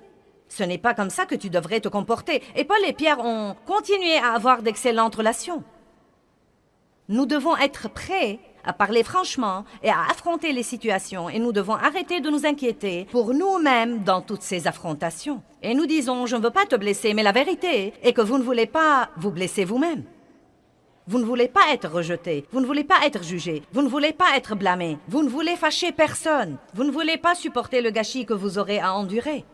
Ce n'est pas comme ça que tu devrais te comporter. » Et Paul et Pierre ont continué à avoir d'excellentes relations. Nous devons être prêts à parler franchement et à affronter les situations. Et nous devons arrêter de nous inquiéter pour nous-mêmes dans toutes ces affrontations. Et nous disons, je ne veux pas te blesser, mais la vérité est que vous ne voulez pas vous blesser vous-même. Vous ne voulez pas être rejeté, vous ne voulez pas être jugé, vous ne voulez pas être blâmé, vous ne voulez fâcher personne, vous ne voulez pas supporter le gâchis que vous aurez à endurer.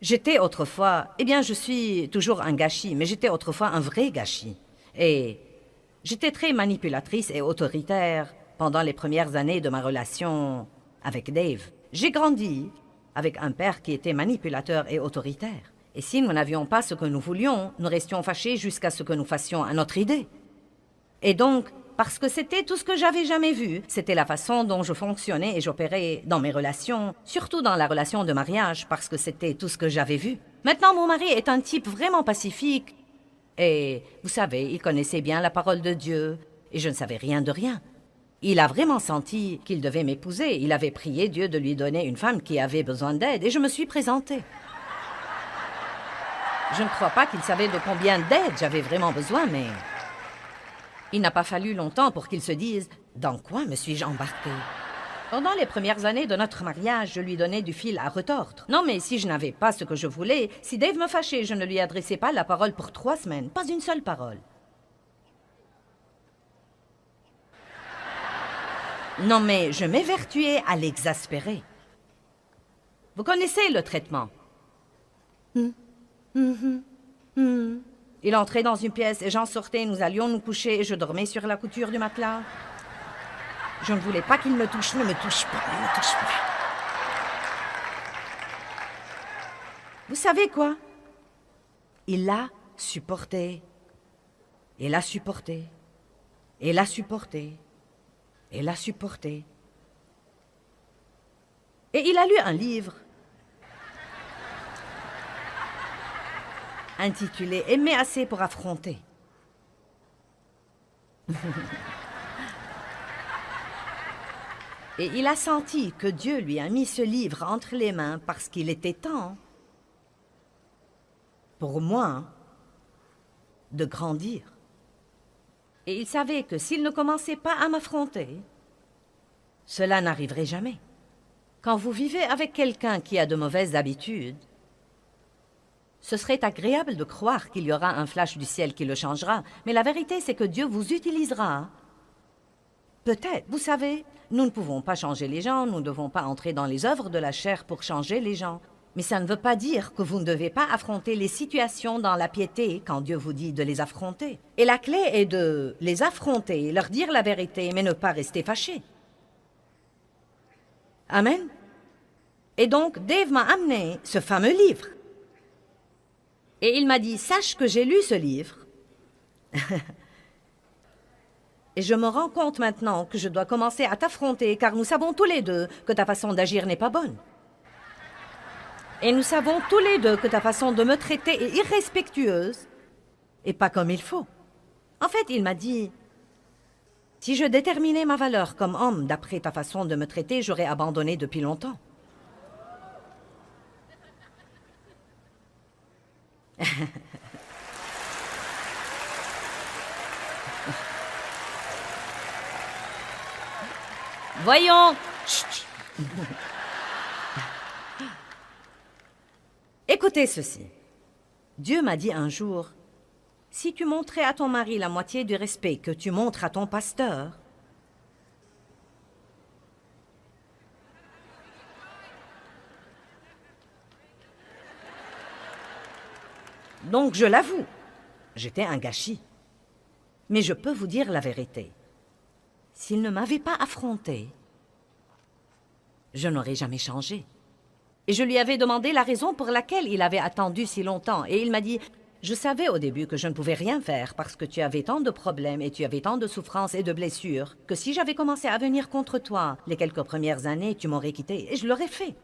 J'étais autrefois, je suis toujours un gâchis, mais j'étais autrefois un vrai gâchis. Et j'étais très manipulatrice et autoritaire pendant les premières années de ma relation avec Dave. J'ai grandi avec un père qui était manipulateur et autoritaire. Et si nous n'avions pas ce que nous voulions, nous restions fâchés jusqu'à ce que nous fassions à notre idée. Et donc, parce que c'était tout ce que j'avais jamais vu, c'était la façon dont je fonctionnais et j'opérais dans mes relations, surtout dans la relation de mariage, parce que c'était tout ce que j'avais vu. Maintenant, mon mari est un type vraiment pacifique. Et, vous savez, il connaissait bien la parole de Dieu, et je ne savais rien de rien. Il a vraiment senti qu'il devait m'épouser. Il avait prié Dieu de lui donner une femme qui avait besoin d'aide, et je me suis présentée. Je ne crois pas qu'il savait de combien d'aide j'avais vraiment besoin, mais il n'a pas fallu longtemps pour qu'il se dise « Dans quoi me suis-je embarquée ?» Pendant les premières années de notre mariage, je lui donnais du fil à retordre. Non, mais si je n'avais pas ce que je voulais, si Dave me fâchait, je ne lui adressais pas la parole pour 3 semaines. Pas une seule parole. Non, mais je m'évertuais à l'exaspérer. Vous connaissez le traitement. Il entrait dans une pièce et j'en sortais, nous allions nous coucher et je dormais sur la couture du matelas. Je ne voulais pas qu'il me touche. Ne me touche pas, ne me touche pas. Vous savez quoi? Il l'a supporté. Et l'a supporté. Et l'a supporté. Et l'a supporté. Et il a lu un livre intitulé « Aimer assez pour affronter ». Et il a senti que Dieu lui a mis ce livre entre les mains parce qu'il était temps, pour moi, de grandir. Et il savait que s'il ne commençait pas à m'affronter, cela n'arriverait jamais. Quand vous vivez avec quelqu'un qui a de mauvaises habitudes, ce serait agréable de croire qu'il y aura un flash du ciel qui le changera, mais la vérité, c'est que Dieu vous utilisera. Peut-être, vous savez, nous ne pouvons pas changer les gens, nous ne devons pas entrer dans les œuvres de la chair pour changer les gens. Mais ça ne veut pas dire que vous ne devez pas affronter les situations dans la piété quand Dieu vous dit de les affronter. Et la clé est de les affronter, leur dire la vérité, mais ne pas rester fâché. Amen. Et donc, Dave m'a amené ce fameux livre. Et il m'a dit, sache que j'ai lu ce livre. Et je me rends compte maintenant que je dois commencer à t'affronter, car nous savons tous les deux que ta façon d'agir n'est pas bonne. Et nous savons tous les deux que ta façon de me traiter est irrespectueuse et pas comme il faut. En fait, il m'a dit, si je déterminais ma valeur comme homme d'après ta façon de me traiter, j'aurais abandonné depuis longtemps. Voyons. Chut. Écoutez ceci. Dieu m'a dit un jour, si tu montrais à ton mari la moitié du respect que tu montres à ton pasteur, donc je l'avoue, j'étais un gâchis. Mais je peux vous dire la vérité. S'il ne m'avait pas affronté, je n'aurais jamais changé. Et je lui avais demandé la raison pour laquelle il avait attendu si longtemps. Et il m'a dit, je savais au début que je ne pouvais rien faire parce que tu avais tant de problèmes et tu avais tant de souffrances et de blessures que si j'avais commencé à venir contre toi les quelques premières années, tu m'aurais quitté et je l'aurais fait.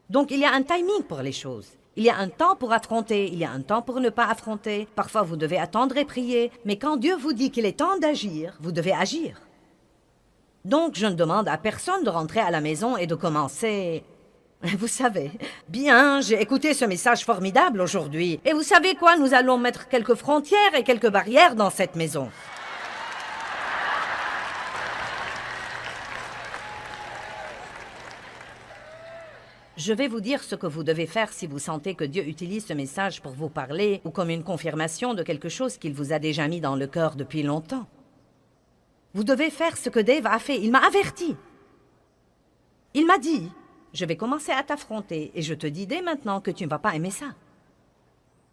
Donc il y a un timing pour les choses. Il y a un temps pour affronter, il y a un temps pour ne pas affronter. Parfois, vous devez attendre et prier. Mais quand Dieu vous dit qu'il est temps d'agir, vous devez agir. Donc, je ne demande à personne de rentrer à la maison et de commencer... Vous savez, bien, j'ai écouté ce message formidable aujourd'hui. Et vous savez quoi? Nous allons mettre quelques frontières et quelques barrières dans cette maison. Je vais vous dire ce que vous devez faire si vous sentez que Dieu utilise ce message pour vous parler ou comme une confirmation de quelque chose qu'il vous a déjà mis dans le cœur depuis longtemps. Vous devez faire ce que Dave a fait. Il m'a averti. Il m'a dit, je vais commencer à t'affronter et je te dis dès maintenant que tu ne vas pas aimer ça.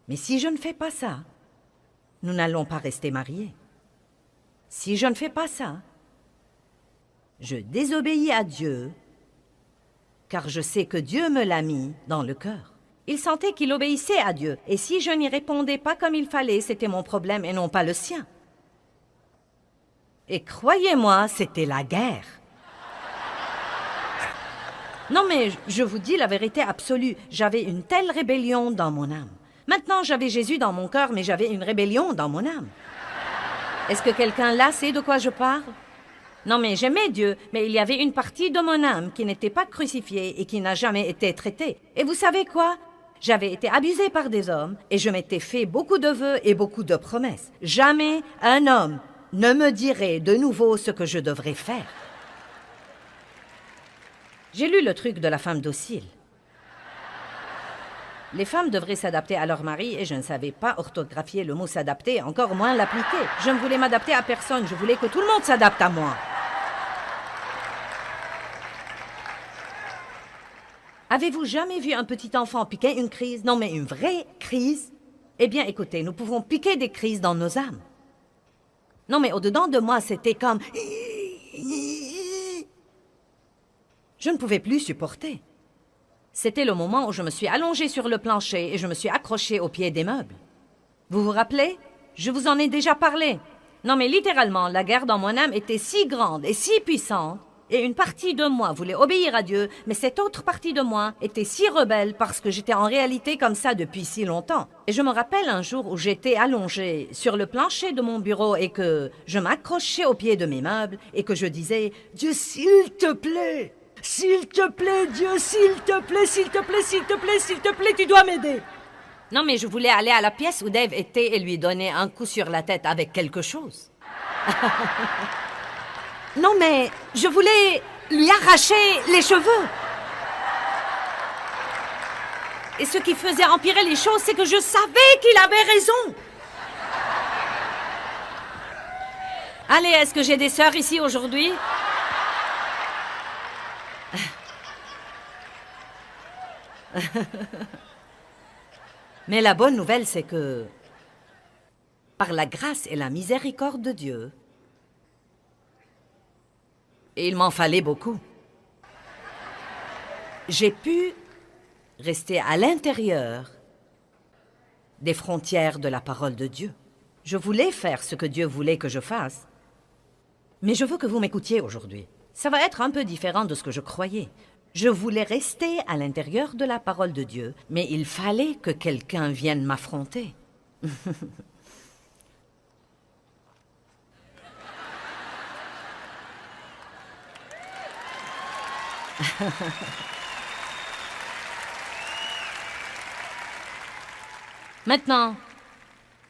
Mais si je ne fais pas ça, nous n'allons pas rester mariés. Si je ne fais pas ça, je désobéis à Dieu, car je sais que Dieu me l'a mis dans le cœur. Il sentait qu'il obéissait à Dieu, et si je n'y répondais pas comme il fallait, c'était mon problème et non pas le sien. Et croyez-moi, c'était la guerre. Non mais je vous dis la vérité absolue, j'avais une telle rébellion dans mon âme. Maintenant, j'avais Jésus dans mon cœur, mais j'avais une rébellion dans mon âme. Est-ce que quelqu'un là sait de quoi je parle? Non, mais j'aimais Dieu, mais il y avait une partie de mon âme qui n'était pas crucifiée et qui n'a jamais été traitée. Et vous savez quoi? J'avais été abusée par des hommes et je m'étais fait beaucoup de vœux et beaucoup de promesses. Jamais un homme ne me dirait de nouveau ce que je devrais faire. J'ai lu le truc de la femme docile. Les femmes devraient s'adapter à leur mari et je ne savais pas orthographier le mot s'adapter, encore moins l'appliquer. Je ne voulais m'adapter à personne, je voulais que tout le monde s'adapte à moi. Avez-vous jamais vu un petit enfant piquer une crise? Non, mais une vraie crise? Eh bien, écoutez, nous pouvons piquer des crises dans nos âmes. Non, mais au-dedans de moi, c'était comme... Je ne pouvais plus supporter. C'était le moment où je me suis allongée sur le plancher et je me suis accrochée au pied des meubles. Vous vous rappelez? Je vous en ai déjà parlé. Non, mais littéralement, la guerre dans mon âme était si grande et si puissante, et une partie de moi voulait obéir à Dieu, mais cette autre partie de moi était si rebelle parce que j'étais en réalité comme ça depuis si longtemps. Et je me rappelle un jour où j'étais allongée sur le plancher de mon bureau et que je m'accrochais au pied de mes meubles et que je disais « Dieu, s'il te plaît !» S'il te plaît, Dieu, s'il te plaît, s'il te plaît, s'il te plaît, s'il te plaît, tu dois m'aider. Non, mais je voulais aller à la pièce où Dave était et lui donner un coup sur la tête avec quelque chose. Non, mais je voulais lui arracher les cheveux. Et ce qui faisait empirer les choses, c'est que je savais qu'il avait raison. Allez, est-ce que j'ai des sœurs ici aujourd'hui? Mais la bonne nouvelle, c'est que, par la grâce et la miséricorde de Dieu, et il m'en fallait beaucoup, j'ai pu rester à l'intérieur des frontières de la parole de Dieu. Je voulais faire ce que Dieu voulait que je fasse, mais je veux que vous m'écoutiez aujourd'hui. Ça va être un peu différent de ce que je croyais. Je voulais rester à l'intérieur de la parole de Dieu, mais il fallait que quelqu'un vienne m'affronter. Maintenant,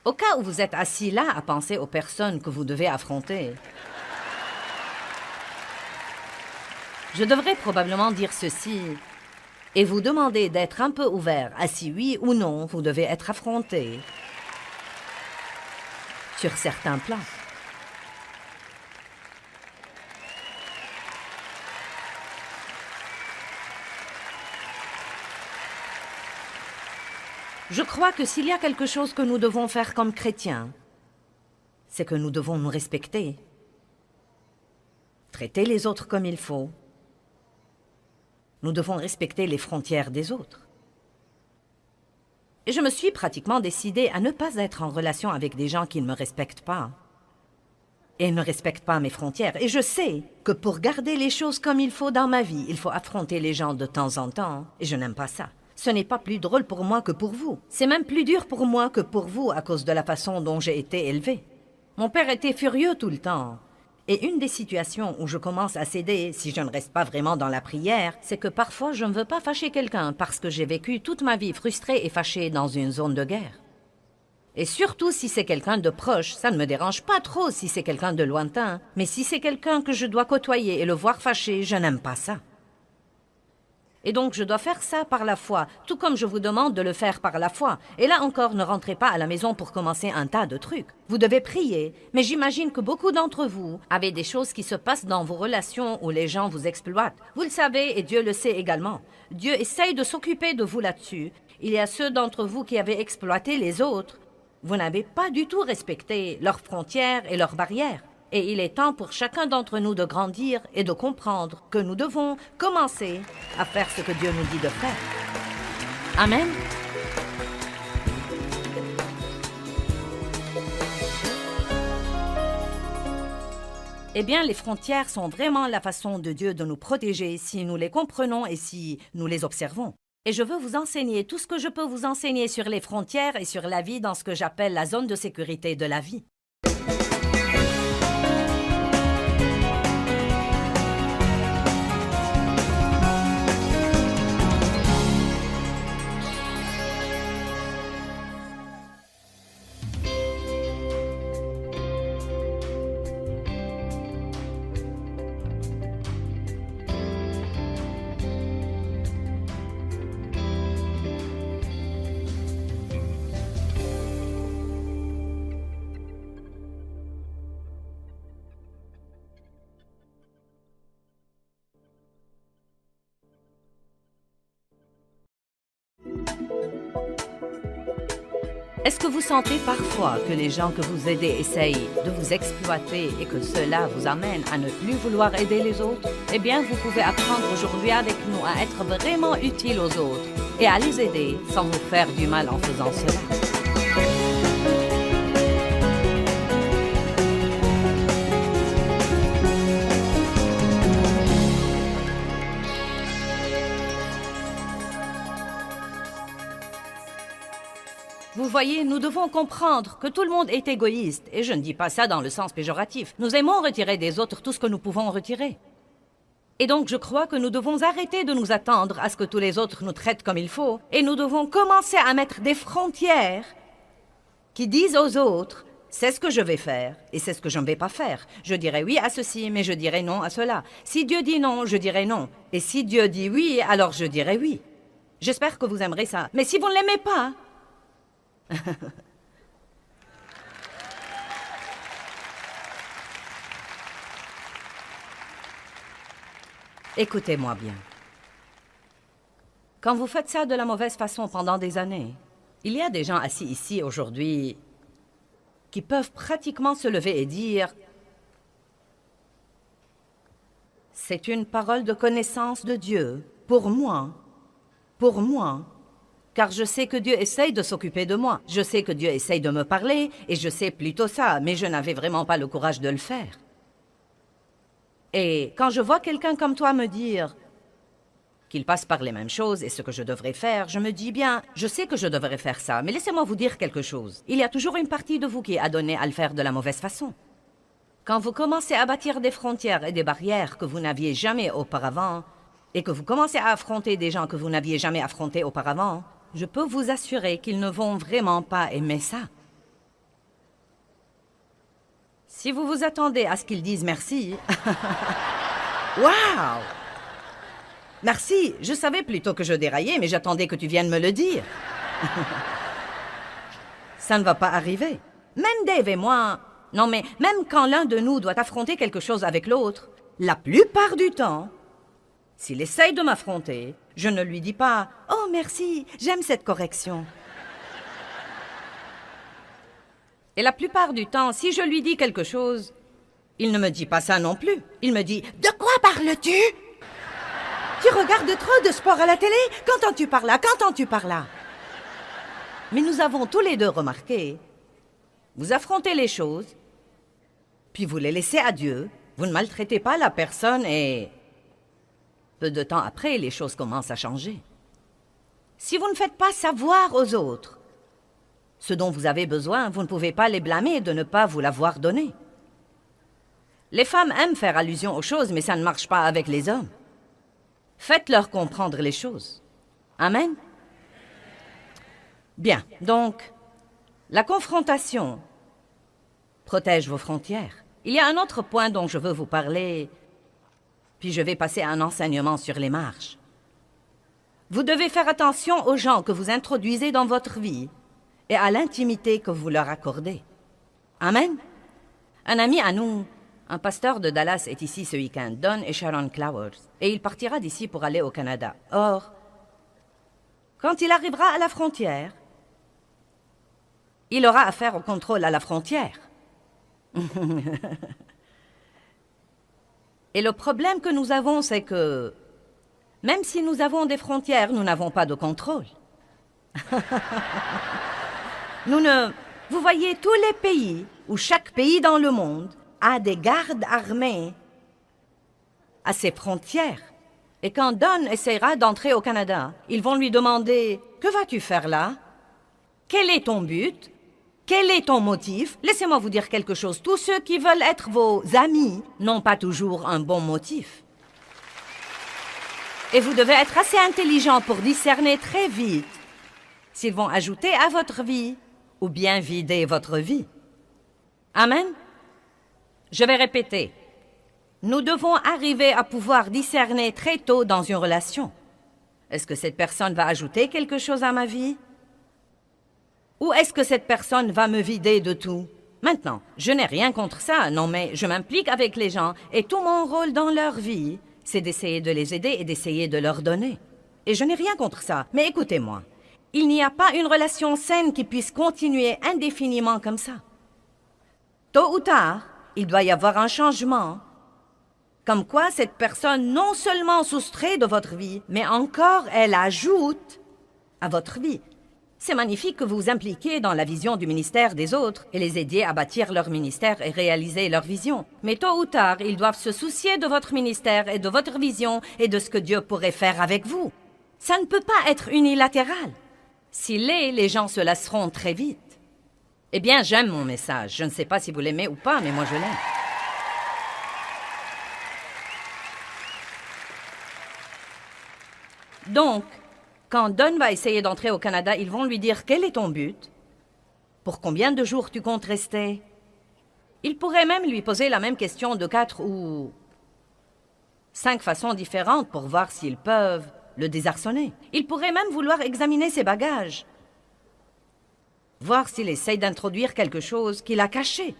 au cas où vous êtes assis là à penser aux personnes que vous devez affronter, je devrais probablement dire ceci et vous demander d'être un peu ouvert à si oui ou non vous devez être affronté sur certains plans. Je crois que s'il y a quelque chose que nous devons faire comme chrétiens, c'est que nous devons nous respecter, traiter les autres comme il faut. Nous devons respecter les frontières des autres. Et je me suis pratiquement décidée à ne pas être en relation avec des gens qui ne me respectent pas et ne respectent pas mes frontières. Et je sais que pour garder les choses comme il faut dans ma vie, il faut affronter les gens de temps en temps, et je n'aime pas ça. Ce n'est pas plus drôle pour moi que pour vous. C'est même plus dur pour moi que pour vous à cause de la façon dont j'ai été élevée. Mon père était furieux tout le temps. Et une des situations où je commence à céder, si je ne reste pas vraiment dans la prière, c'est que parfois je ne veux pas fâcher quelqu'un parce que j'ai vécu toute ma vie frustrée et fâchée dans une zone de guerre. Et surtout si c'est quelqu'un de proche, ça ne me dérange pas trop si c'est quelqu'un de lointain, mais si c'est quelqu'un que je dois côtoyer et le voir fâché, je n'aime pas ça. Et donc, je dois faire ça par la foi, tout comme je vous demande de le faire par la foi. Et là encore, ne rentrez pas à la maison pour commencer un tas de trucs. Vous devez prier, mais j'imagine que beaucoup d'entre vous avez des choses qui se passent dans vos relations où les gens vous exploitent. Vous le savez et Dieu le sait également. Dieu essaye de s'occuper de vous là-dessus. Il y a ceux d'entre vous qui avaient exploité les autres. Vous n'avez pas du tout respecté leurs frontières et leurs barrières. Et il est temps pour chacun d'entre nous de grandir et de comprendre que nous devons commencer à faire ce que Dieu nous dit de faire. Amen. Eh bien, les frontières sont vraiment la façon de Dieu de nous protéger si nous les comprenons et si nous les observons. Et je veux vous enseigner tout ce que je peux vous enseigner sur les frontières et sur la vie dans ce que j'appelle la zone de sécurité de la vie. Est-ce que vous sentez parfois que les gens que vous aidez essayent de vous exploiter et que cela vous amène à ne plus vouloir aider les autres? Eh bien, vous pouvez apprendre aujourd'hui avec nous à être vraiment utile aux autres et à les aider sans vous faire du mal en faisant cela. Vous voyez, nous devons comprendre que tout le monde est égoïste, et je ne dis pas ça dans le sens péjoratif. Nous aimons retirer des autres tout ce que nous pouvons retirer. Et donc je crois que nous devons arrêter de nous attendre à ce que tous les autres nous traitent comme il faut, et nous devons commencer à mettre des frontières qui disent aux autres, c'est ce que je vais faire, et c'est ce que je ne vais pas faire. Je dirai oui à ceci, mais je dirai non à cela. Si Dieu dit non, je dirai non. Et si Dieu dit oui, alors je dirai oui. J'espère que vous aimerez ça. Mais si vous ne l'aimez pas... Écoutez-moi bien. Quand vous faites ça de la mauvaise façon pendant des années, il y a des gens assis ici aujourd'hui qui peuvent pratiquement se lever et dire « C'est une parole de connaissance de Dieu pour moi, car je sais que Dieu essaye de s'occuper de moi. Je sais que Dieu essaye de me parler, et je sais plutôt ça, mais je n'avais vraiment pas le courage de le faire. » Et quand je vois quelqu'un comme toi me dire qu'il passe par les mêmes choses et ce que je devrais faire, je me dis bien, je sais que je devrais faire ça, mais laissez-moi vous dire quelque chose. Il y a toujours une partie de vous qui est adonnée à le faire de la mauvaise façon. Quand vous commencez à bâtir des frontières et des barrières que vous n'aviez jamais auparavant, et que vous commencez à affronter des gens que vous n'aviez jamais affrontés auparavant, je peux vous assurer qu'ils ne vont vraiment pas aimer ça. Si vous vous attendez à ce qu'ils disent merci... Waouh! Merci, je savais plutôt que je déraillais, mais j'attendais que tu viennes me le dire. Ça ne va pas arriver. Même Dave et moi... Non, mais même quand l'un de nous doit affronter quelque chose avec l'autre, la plupart du temps, s'il essaye de m'affronter, je ne lui dis pas « Oh, merci, j'aime cette correction. » Et la plupart du temps, si je lui dis quelque chose, il ne me dit pas ça non plus. Il me dit « De quoi parles-tu? Tu regardes trop de sport à la télé? Qu'entends-tu par là? Qu'entends-tu par là? » Mais nous avons tous les deux remarqué, vous affrontez les choses, puis vous les laissez à Dieu, vous ne maltraitez pas la personne et... peu de temps après, les choses commencent à changer. Si vous ne faites pas savoir aux autres ce dont vous avez besoin, vous ne pouvez pas les blâmer de ne pas vous l'avoir donné. Les femmes aiment faire allusion aux choses, mais ça ne marche pas avec les hommes. Faites-leur comprendre les choses. Amen? Bien, donc, la confrontation protège vos frontières. Il y a un autre point dont je veux vous parler, puis je vais passer à un enseignement sur les marches. Vous devez faire attention aux gens que vous introduisez dans votre vie et à l'intimité que vous leur accordez. Amen. Un ami à nous, un pasteur de Dallas, est ici ce week-end, Don et Sharon Clowers, et il partira d'ici pour aller au Canada. Or, quand il arrivera à la frontière, il aura affaire au contrôle à la frontière. Et le problème que nous avons, c'est que même si nous avons des frontières, nous n'avons pas de contrôle. Vous voyez, tous les pays, ou chaque pays dans le monde, a des gardes armés à ses frontières. Et quand Don essaiera d'entrer au Canada, ils vont lui demander « Que vas-tu faire là? Quel est ton but? Quel est ton motif? » Laissez-moi vous dire quelque chose. Tous ceux qui veulent être vos amis n'ont pas toujours un bon motif. Et vous devez être assez intelligent pour discerner très vite s'ils vont ajouter à votre vie ou bien vider votre vie. Amen. Je vais répéter. Nous devons arriver à pouvoir discerner très tôt dans une relation. Est-ce que cette personne va ajouter quelque chose à ma vie? Ou est-ce que cette personne va me vider de tout? Maintenant, je n'ai rien contre ça, non, mais je m'implique avec les gens et tout mon rôle dans leur vie, c'est d'essayer de les aider et d'essayer de leur donner. Et je n'ai rien contre ça, mais écoutez-moi. Il n'y a pas une relation saine qui puisse continuer indéfiniment comme ça. Tôt ou tard, il doit y avoir un changement. Comme quoi, cette personne non seulement soustrait de votre vie, mais encore elle ajoute à votre vie. C'est magnifique que vous vous impliquiez dans la vision du ministère des autres et les aidiez à bâtir leur ministère et réaliser leur vision. Mais tôt ou tard, ils doivent se soucier de votre ministère et de votre vision et de ce que Dieu pourrait faire avec vous. Ça ne peut pas être unilatéral. S'il l'est, les gens se lasseront très vite. Eh bien, j'aime mon message. Je ne sais pas si vous l'aimez ou pas, mais moi je l'aime. Donc, quand Don va essayer d'entrer au Canada, ils vont lui dire « Quel est ton but? Pour combien de jours tu comptes rester ?» Ils pourraient même lui poser la même question de 4 ou 5 façons différentes pour voir s'ils peuvent le désarçonner. Ils pourraient même vouloir examiner ses bagages, voir s'il essaye d'introduire quelque chose qu'il a caché.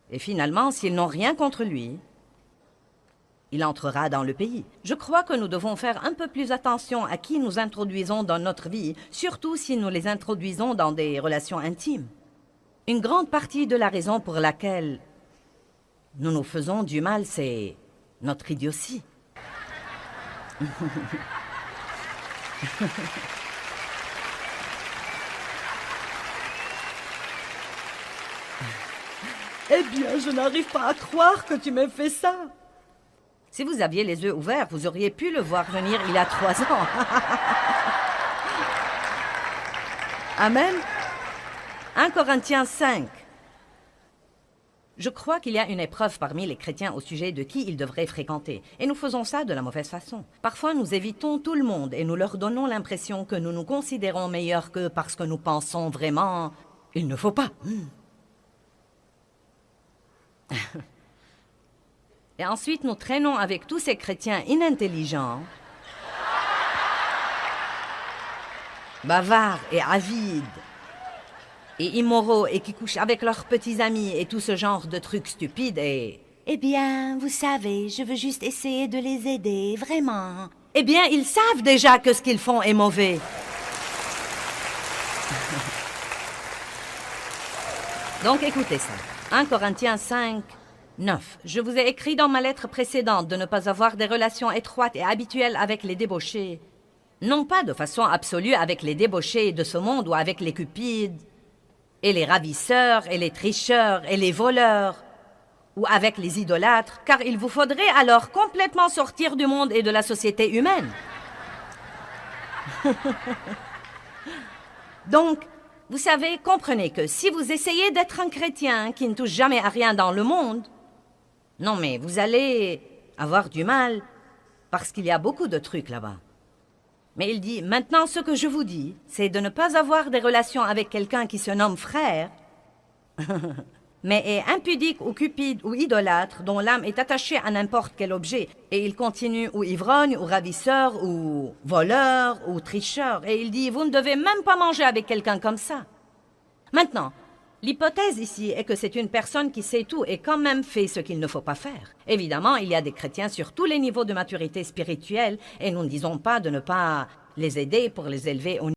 Et finalement, s'ils n'ont rien contre lui, il entrera dans le pays. Je crois que nous devons faire un peu plus attention à qui nous introduisons dans notre vie, surtout si nous les introduisons dans des relations intimes. Une grande partie de la raison pour laquelle nous nous faisons du mal, c'est notre idiotie. Eh bien, je n'arrive pas à croire que tu m'aies fait ça. Si vous aviez les yeux ouverts, vous auriez pu le voir venir il y a 3 ans. Amen. 1 Corinthiens 5. Je crois qu'il y a une épreuve parmi les chrétiens au sujet de qui ils devraient fréquenter. Et nous faisons ça de la mauvaise façon. Parfois, nous évitons tout le monde et nous leur donnons l'impression que nous nous considérons meilleurs qu'eux parce que nous pensons vraiment... Il ne faut pas. Et ensuite, nous traînons avec tous ces chrétiens inintelligents, bavards et avides, et immoraux, et qui couchent avec leurs petits amis, et tout ce genre de trucs stupides, et... Eh bien, vous savez, je veux juste essayer de les aider, vraiment. Eh bien, ils savent déjà que ce qu'ils font est mauvais. Donc, écoutez ça. 1 Corinthiens 5... 9. Je vous ai écrit dans ma lettre précédente de ne pas avoir des relations étroites et habituelles avec les débauchés. Non pas de façon absolue avec les débauchés de ce monde ou avec les cupides, et les ravisseurs, et les tricheurs, et les voleurs, ou avec les idolâtres, car il vous faudrait alors complètement sortir du monde et de la société humaine. Donc, vous savez, comprenez que si vous essayez d'être un chrétien qui ne touche jamais à rien dans le monde, non, mais vous allez avoir du mal parce qu'il y a beaucoup de trucs là-bas. Mais il dit, maintenant ce que je vous dis, c'est de ne pas avoir des relations avec quelqu'un qui se nomme frère mais est impudique ou cupide ou idolâtre, dont l'âme est attachée à n'importe quel objet, et il continue ou ivrogne, ou ravisseur, ou voleur, ou tricheur, et il dit « Vous ne devez même pas manger avec quelqu'un comme ça ». Maintenant, l'hypothèse ici est que c'est une personne qui sait tout et quand même fait ce qu'il ne faut pas faire. Évidemment, il y a des chrétiens sur tous les niveaux de maturité spirituelle, et nous ne disons pas de ne pas les aider pour les élever au